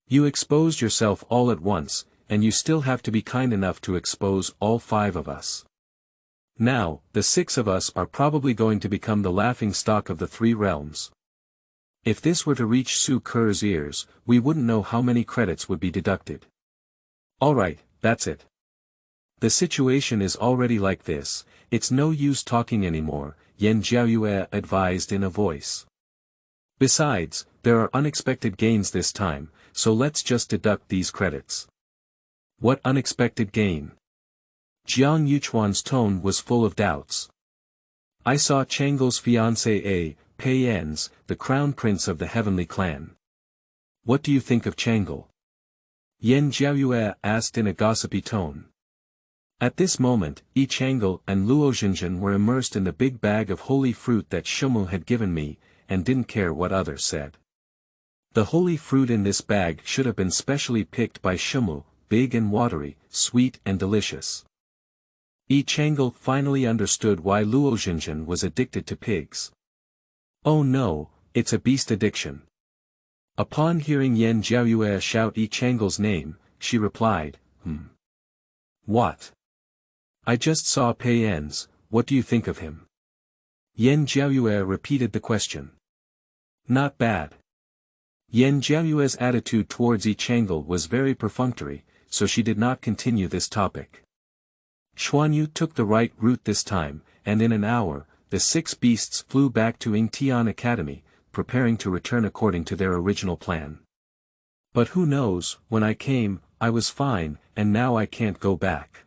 You exposed yourself all at once, and you still have to be kind enough to expose all five of us. Now, the six of us are probably going to become the laughing stock of the three realms. If this were to reach Su Ke's ears, we wouldn't know how many credits would be deducted." "Alright, that's it. The situation is already like this, it's no use talking anymore," Yan Jiaoyue advised in a voice. "Besides, there are unexpected gains this time, so let's just deduct these credits." "What unexpected gain?" Jiang Yuchuan's tone was full of doubts. "I saw Changle's fiancé Pei En's, the crown prince of the heavenly clan. What do you think of Changle?" Yan Jiaoyue asked in a gossipy tone. At this moment, Changle and Luo Xinjian were immersed in the big bag of holy fruit that Shumu had given me, and didn't care what others said. The holy fruit in this bag should have been specially picked by Shumu, big and watery, sweet and delicious. Changle finally understood why Luo Xinjian was addicted to pigs. "Oh no, it's a beast addiction." Upon hearing Yan Jiaoyue shout Changle's name, she replied, "What? I just saw Pei En's, what do you think of him?" Yan Jiaoyue repeated the question. "Not bad." Yan Jiaoyue's attitude towards Changle was very perfunctory, so she did not continue this topic. Xuanyu took the right route this time, and in an hour, the six beasts flew back to Yingtian Academy, preparing to return according to their original plan. "But who knows, when I came, I was fine, and now I can't go back."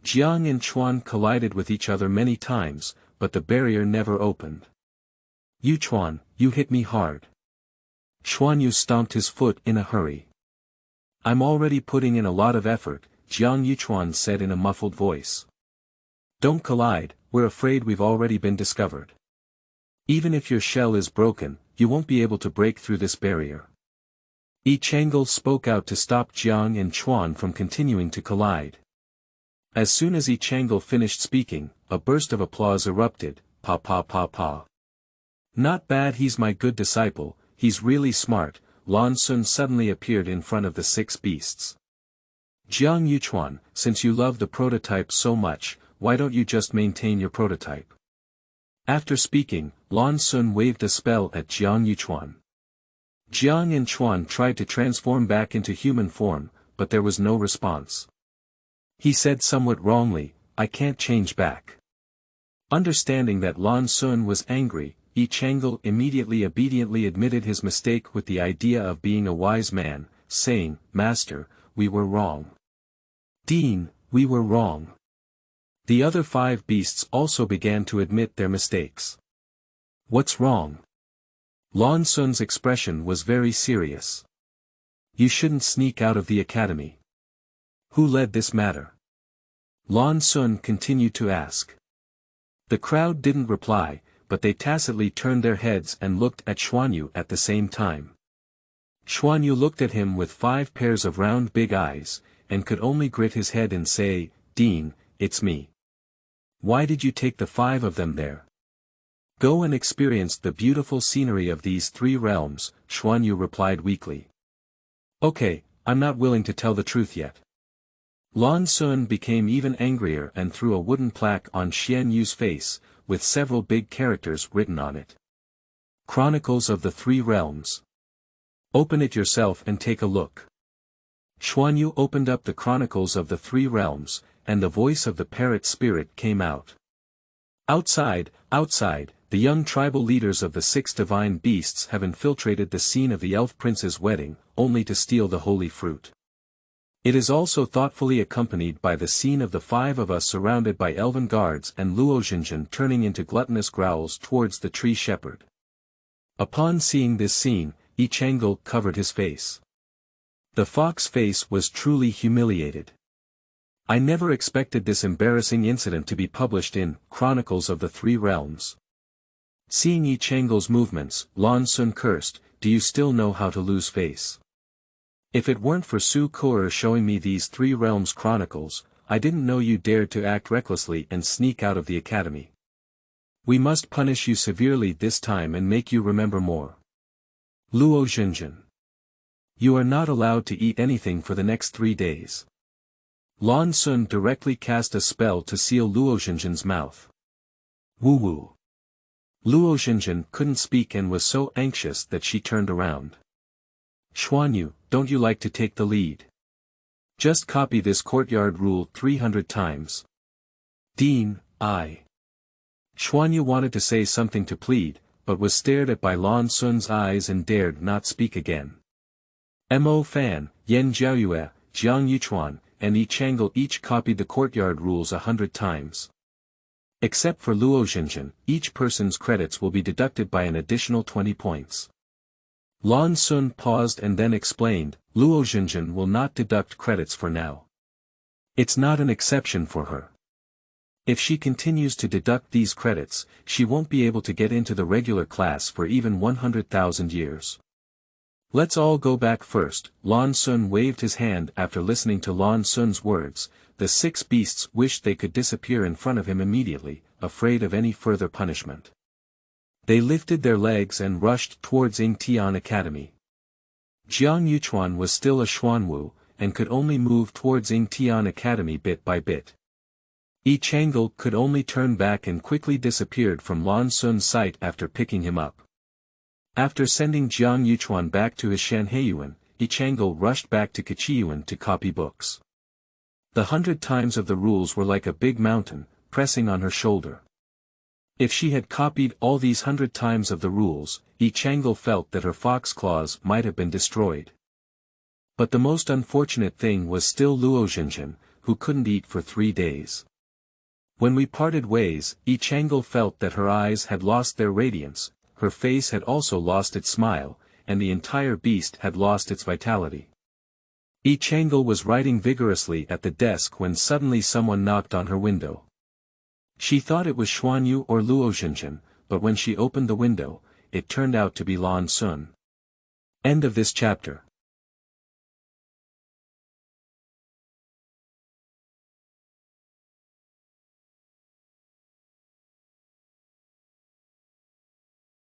Jiang and Chuan collided with each other many times, but the barrier never opened. "Yuchuan, you hit me hard." Xuanyu stomped his foot in a hurry. "I'm already putting in a lot of effort," Jiang Yuchuan said in a muffled voice. "Don't collide, we're afraid we've already been discovered. Even if your shell is broken, you won't be able to break through this barrier." Changle spoke out to stop Jiang and Chuan from continuing to collide. As soon as Changle finished speaking, a burst of applause erupted, "Pa pa pa pa. Not bad, he's my good disciple, he's really smart." Lan Sun suddenly appeared in front of the six beasts. "Jiang Yuchuan, since you love the prototype so much, why don't you just maintain your prototype?" After speaking, Lan Sun waved a spell at Jiang Yuchuan. Jiang and Chuan tried to transform back into human form, but there was no response. He said somewhat wrongly, "I can't change back." Understanding that Lan Sun was angry, Changle immediately obediently admitted his mistake with the idea of being a wise man, saying, "Master, we were wrong. Dean, we were wrong." The other 5 beasts also began to admit their mistakes. "What's wrong?" Lan Sun's expression was very serious. "You shouldn't sneak out of the academy." "Who led this matter?" Lan Sun continued to ask. The crowd didn't reply, but they tacitly turned their heads and looked at Xuanyu at the same time. Xuanyu looked at him with 5 pairs of round big eyes, and could only grit his head and say, "Dean, it's me." "Why did you take the 5 of them there?" "Go and experience the beautiful scenery of these 3 realms," Xuanyu replied weakly. "Okay, I'm not willing to tell the truth yet." Lan Sun became even angrier and threw a wooden plaque on Xian Yu's face, with several big characters written on it. "Chronicles of the 3 Realms. Open it yourself and take a look." Xuanyu opened up the Chronicles of the 3 Realms, and the voice of the parrot spirit came out. Outside, the young tribal leaders of the 6 divine beasts have infiltrated the scene of the elf prince's wedding, only to steal the holy fruit. It is also thoughtfully accompanied by the scene of the 5 of us surrounded by elven guards and Luo Xinjian turning into gluttonous growls towards the tree shepherd. Upon seeing this scene, Changle covered his face. The fox face was truly humiliated. "I never expected this embarrassing incident to be published in Chronicles of the 3 Realms." Seeing Changle's movements, Lan Sun cursed, "Do you still know how to lose face? If it weren't for Su Kuer showing me these 3 Realms Chronicles, I didn't know you dared to act recklessly and sneak out of the academy. We must punish you severely this time and make you remember more. Luo Xinjian. You are not allowed to eat anything for the next 3 days." Lan Sun directly cast a spell to seal Luo Xinjian's mouth. Woo-woo. Luo Xinjian couldn't speak and was so anxious that she turned around. "Xuanyu, don't you like to take the lead? Just copy this courtyard rule 300 times. Dean, I." Xuanyu wanted to say something to plead, but was stared at by Lan Sun's eyes and dared not speak again. Mo Fan, Yan Jiaoyue, Jiang Yuchuan, and Changle each copied the courtyard rules 100 times. Except for Luo Xinjian, each person's credits will be deducted by an additional 20 points. Lan Sun paused and then explained, "Luo Xinjian will not deduct credits for now. It's not an exception for her. If she continues to deduct these credits, she won't be able to get into the regular class for even 100,000 years. Let's all go back first." Lan Sun waved his hand after listening to Lan Sun's words. The 6 beasts wished they could disappear in front of him immediately, afraid of any further punishment. They lifted their legs and rushed towards Yingtian Academy. Jiang Yuchuan was still a Xuanwu, and could only move towards Yingtian Academy bit by bit. Changle could only turn back and quickly disappeared from Lan Sun's sight after picking him up. After sending Jiang Yuchuan back to his Shanhaiyuan, Changle rushed back to Kachiyuan to copy books. The 100 times of the rules were like a big mountain, pressing on her shoulder. If she had copied all these 100 times of the rules, Changle felt that her fox claws might have been destroyed. But the most unfortunate thing was still Luo Xinjian, who couldn't eat for 3 days. When we parted ways, Changle felt that her eyes had lost their radiance, her face had also lost its smile, and the entire beast had lost its vitality. Changle was writing vigorously at the desk when suddenly someone knocked on her window. She thought it was Xuanyu or Luo Xinjian, but when she opened the window, it turned out to be Lan Sun. End of this chapter.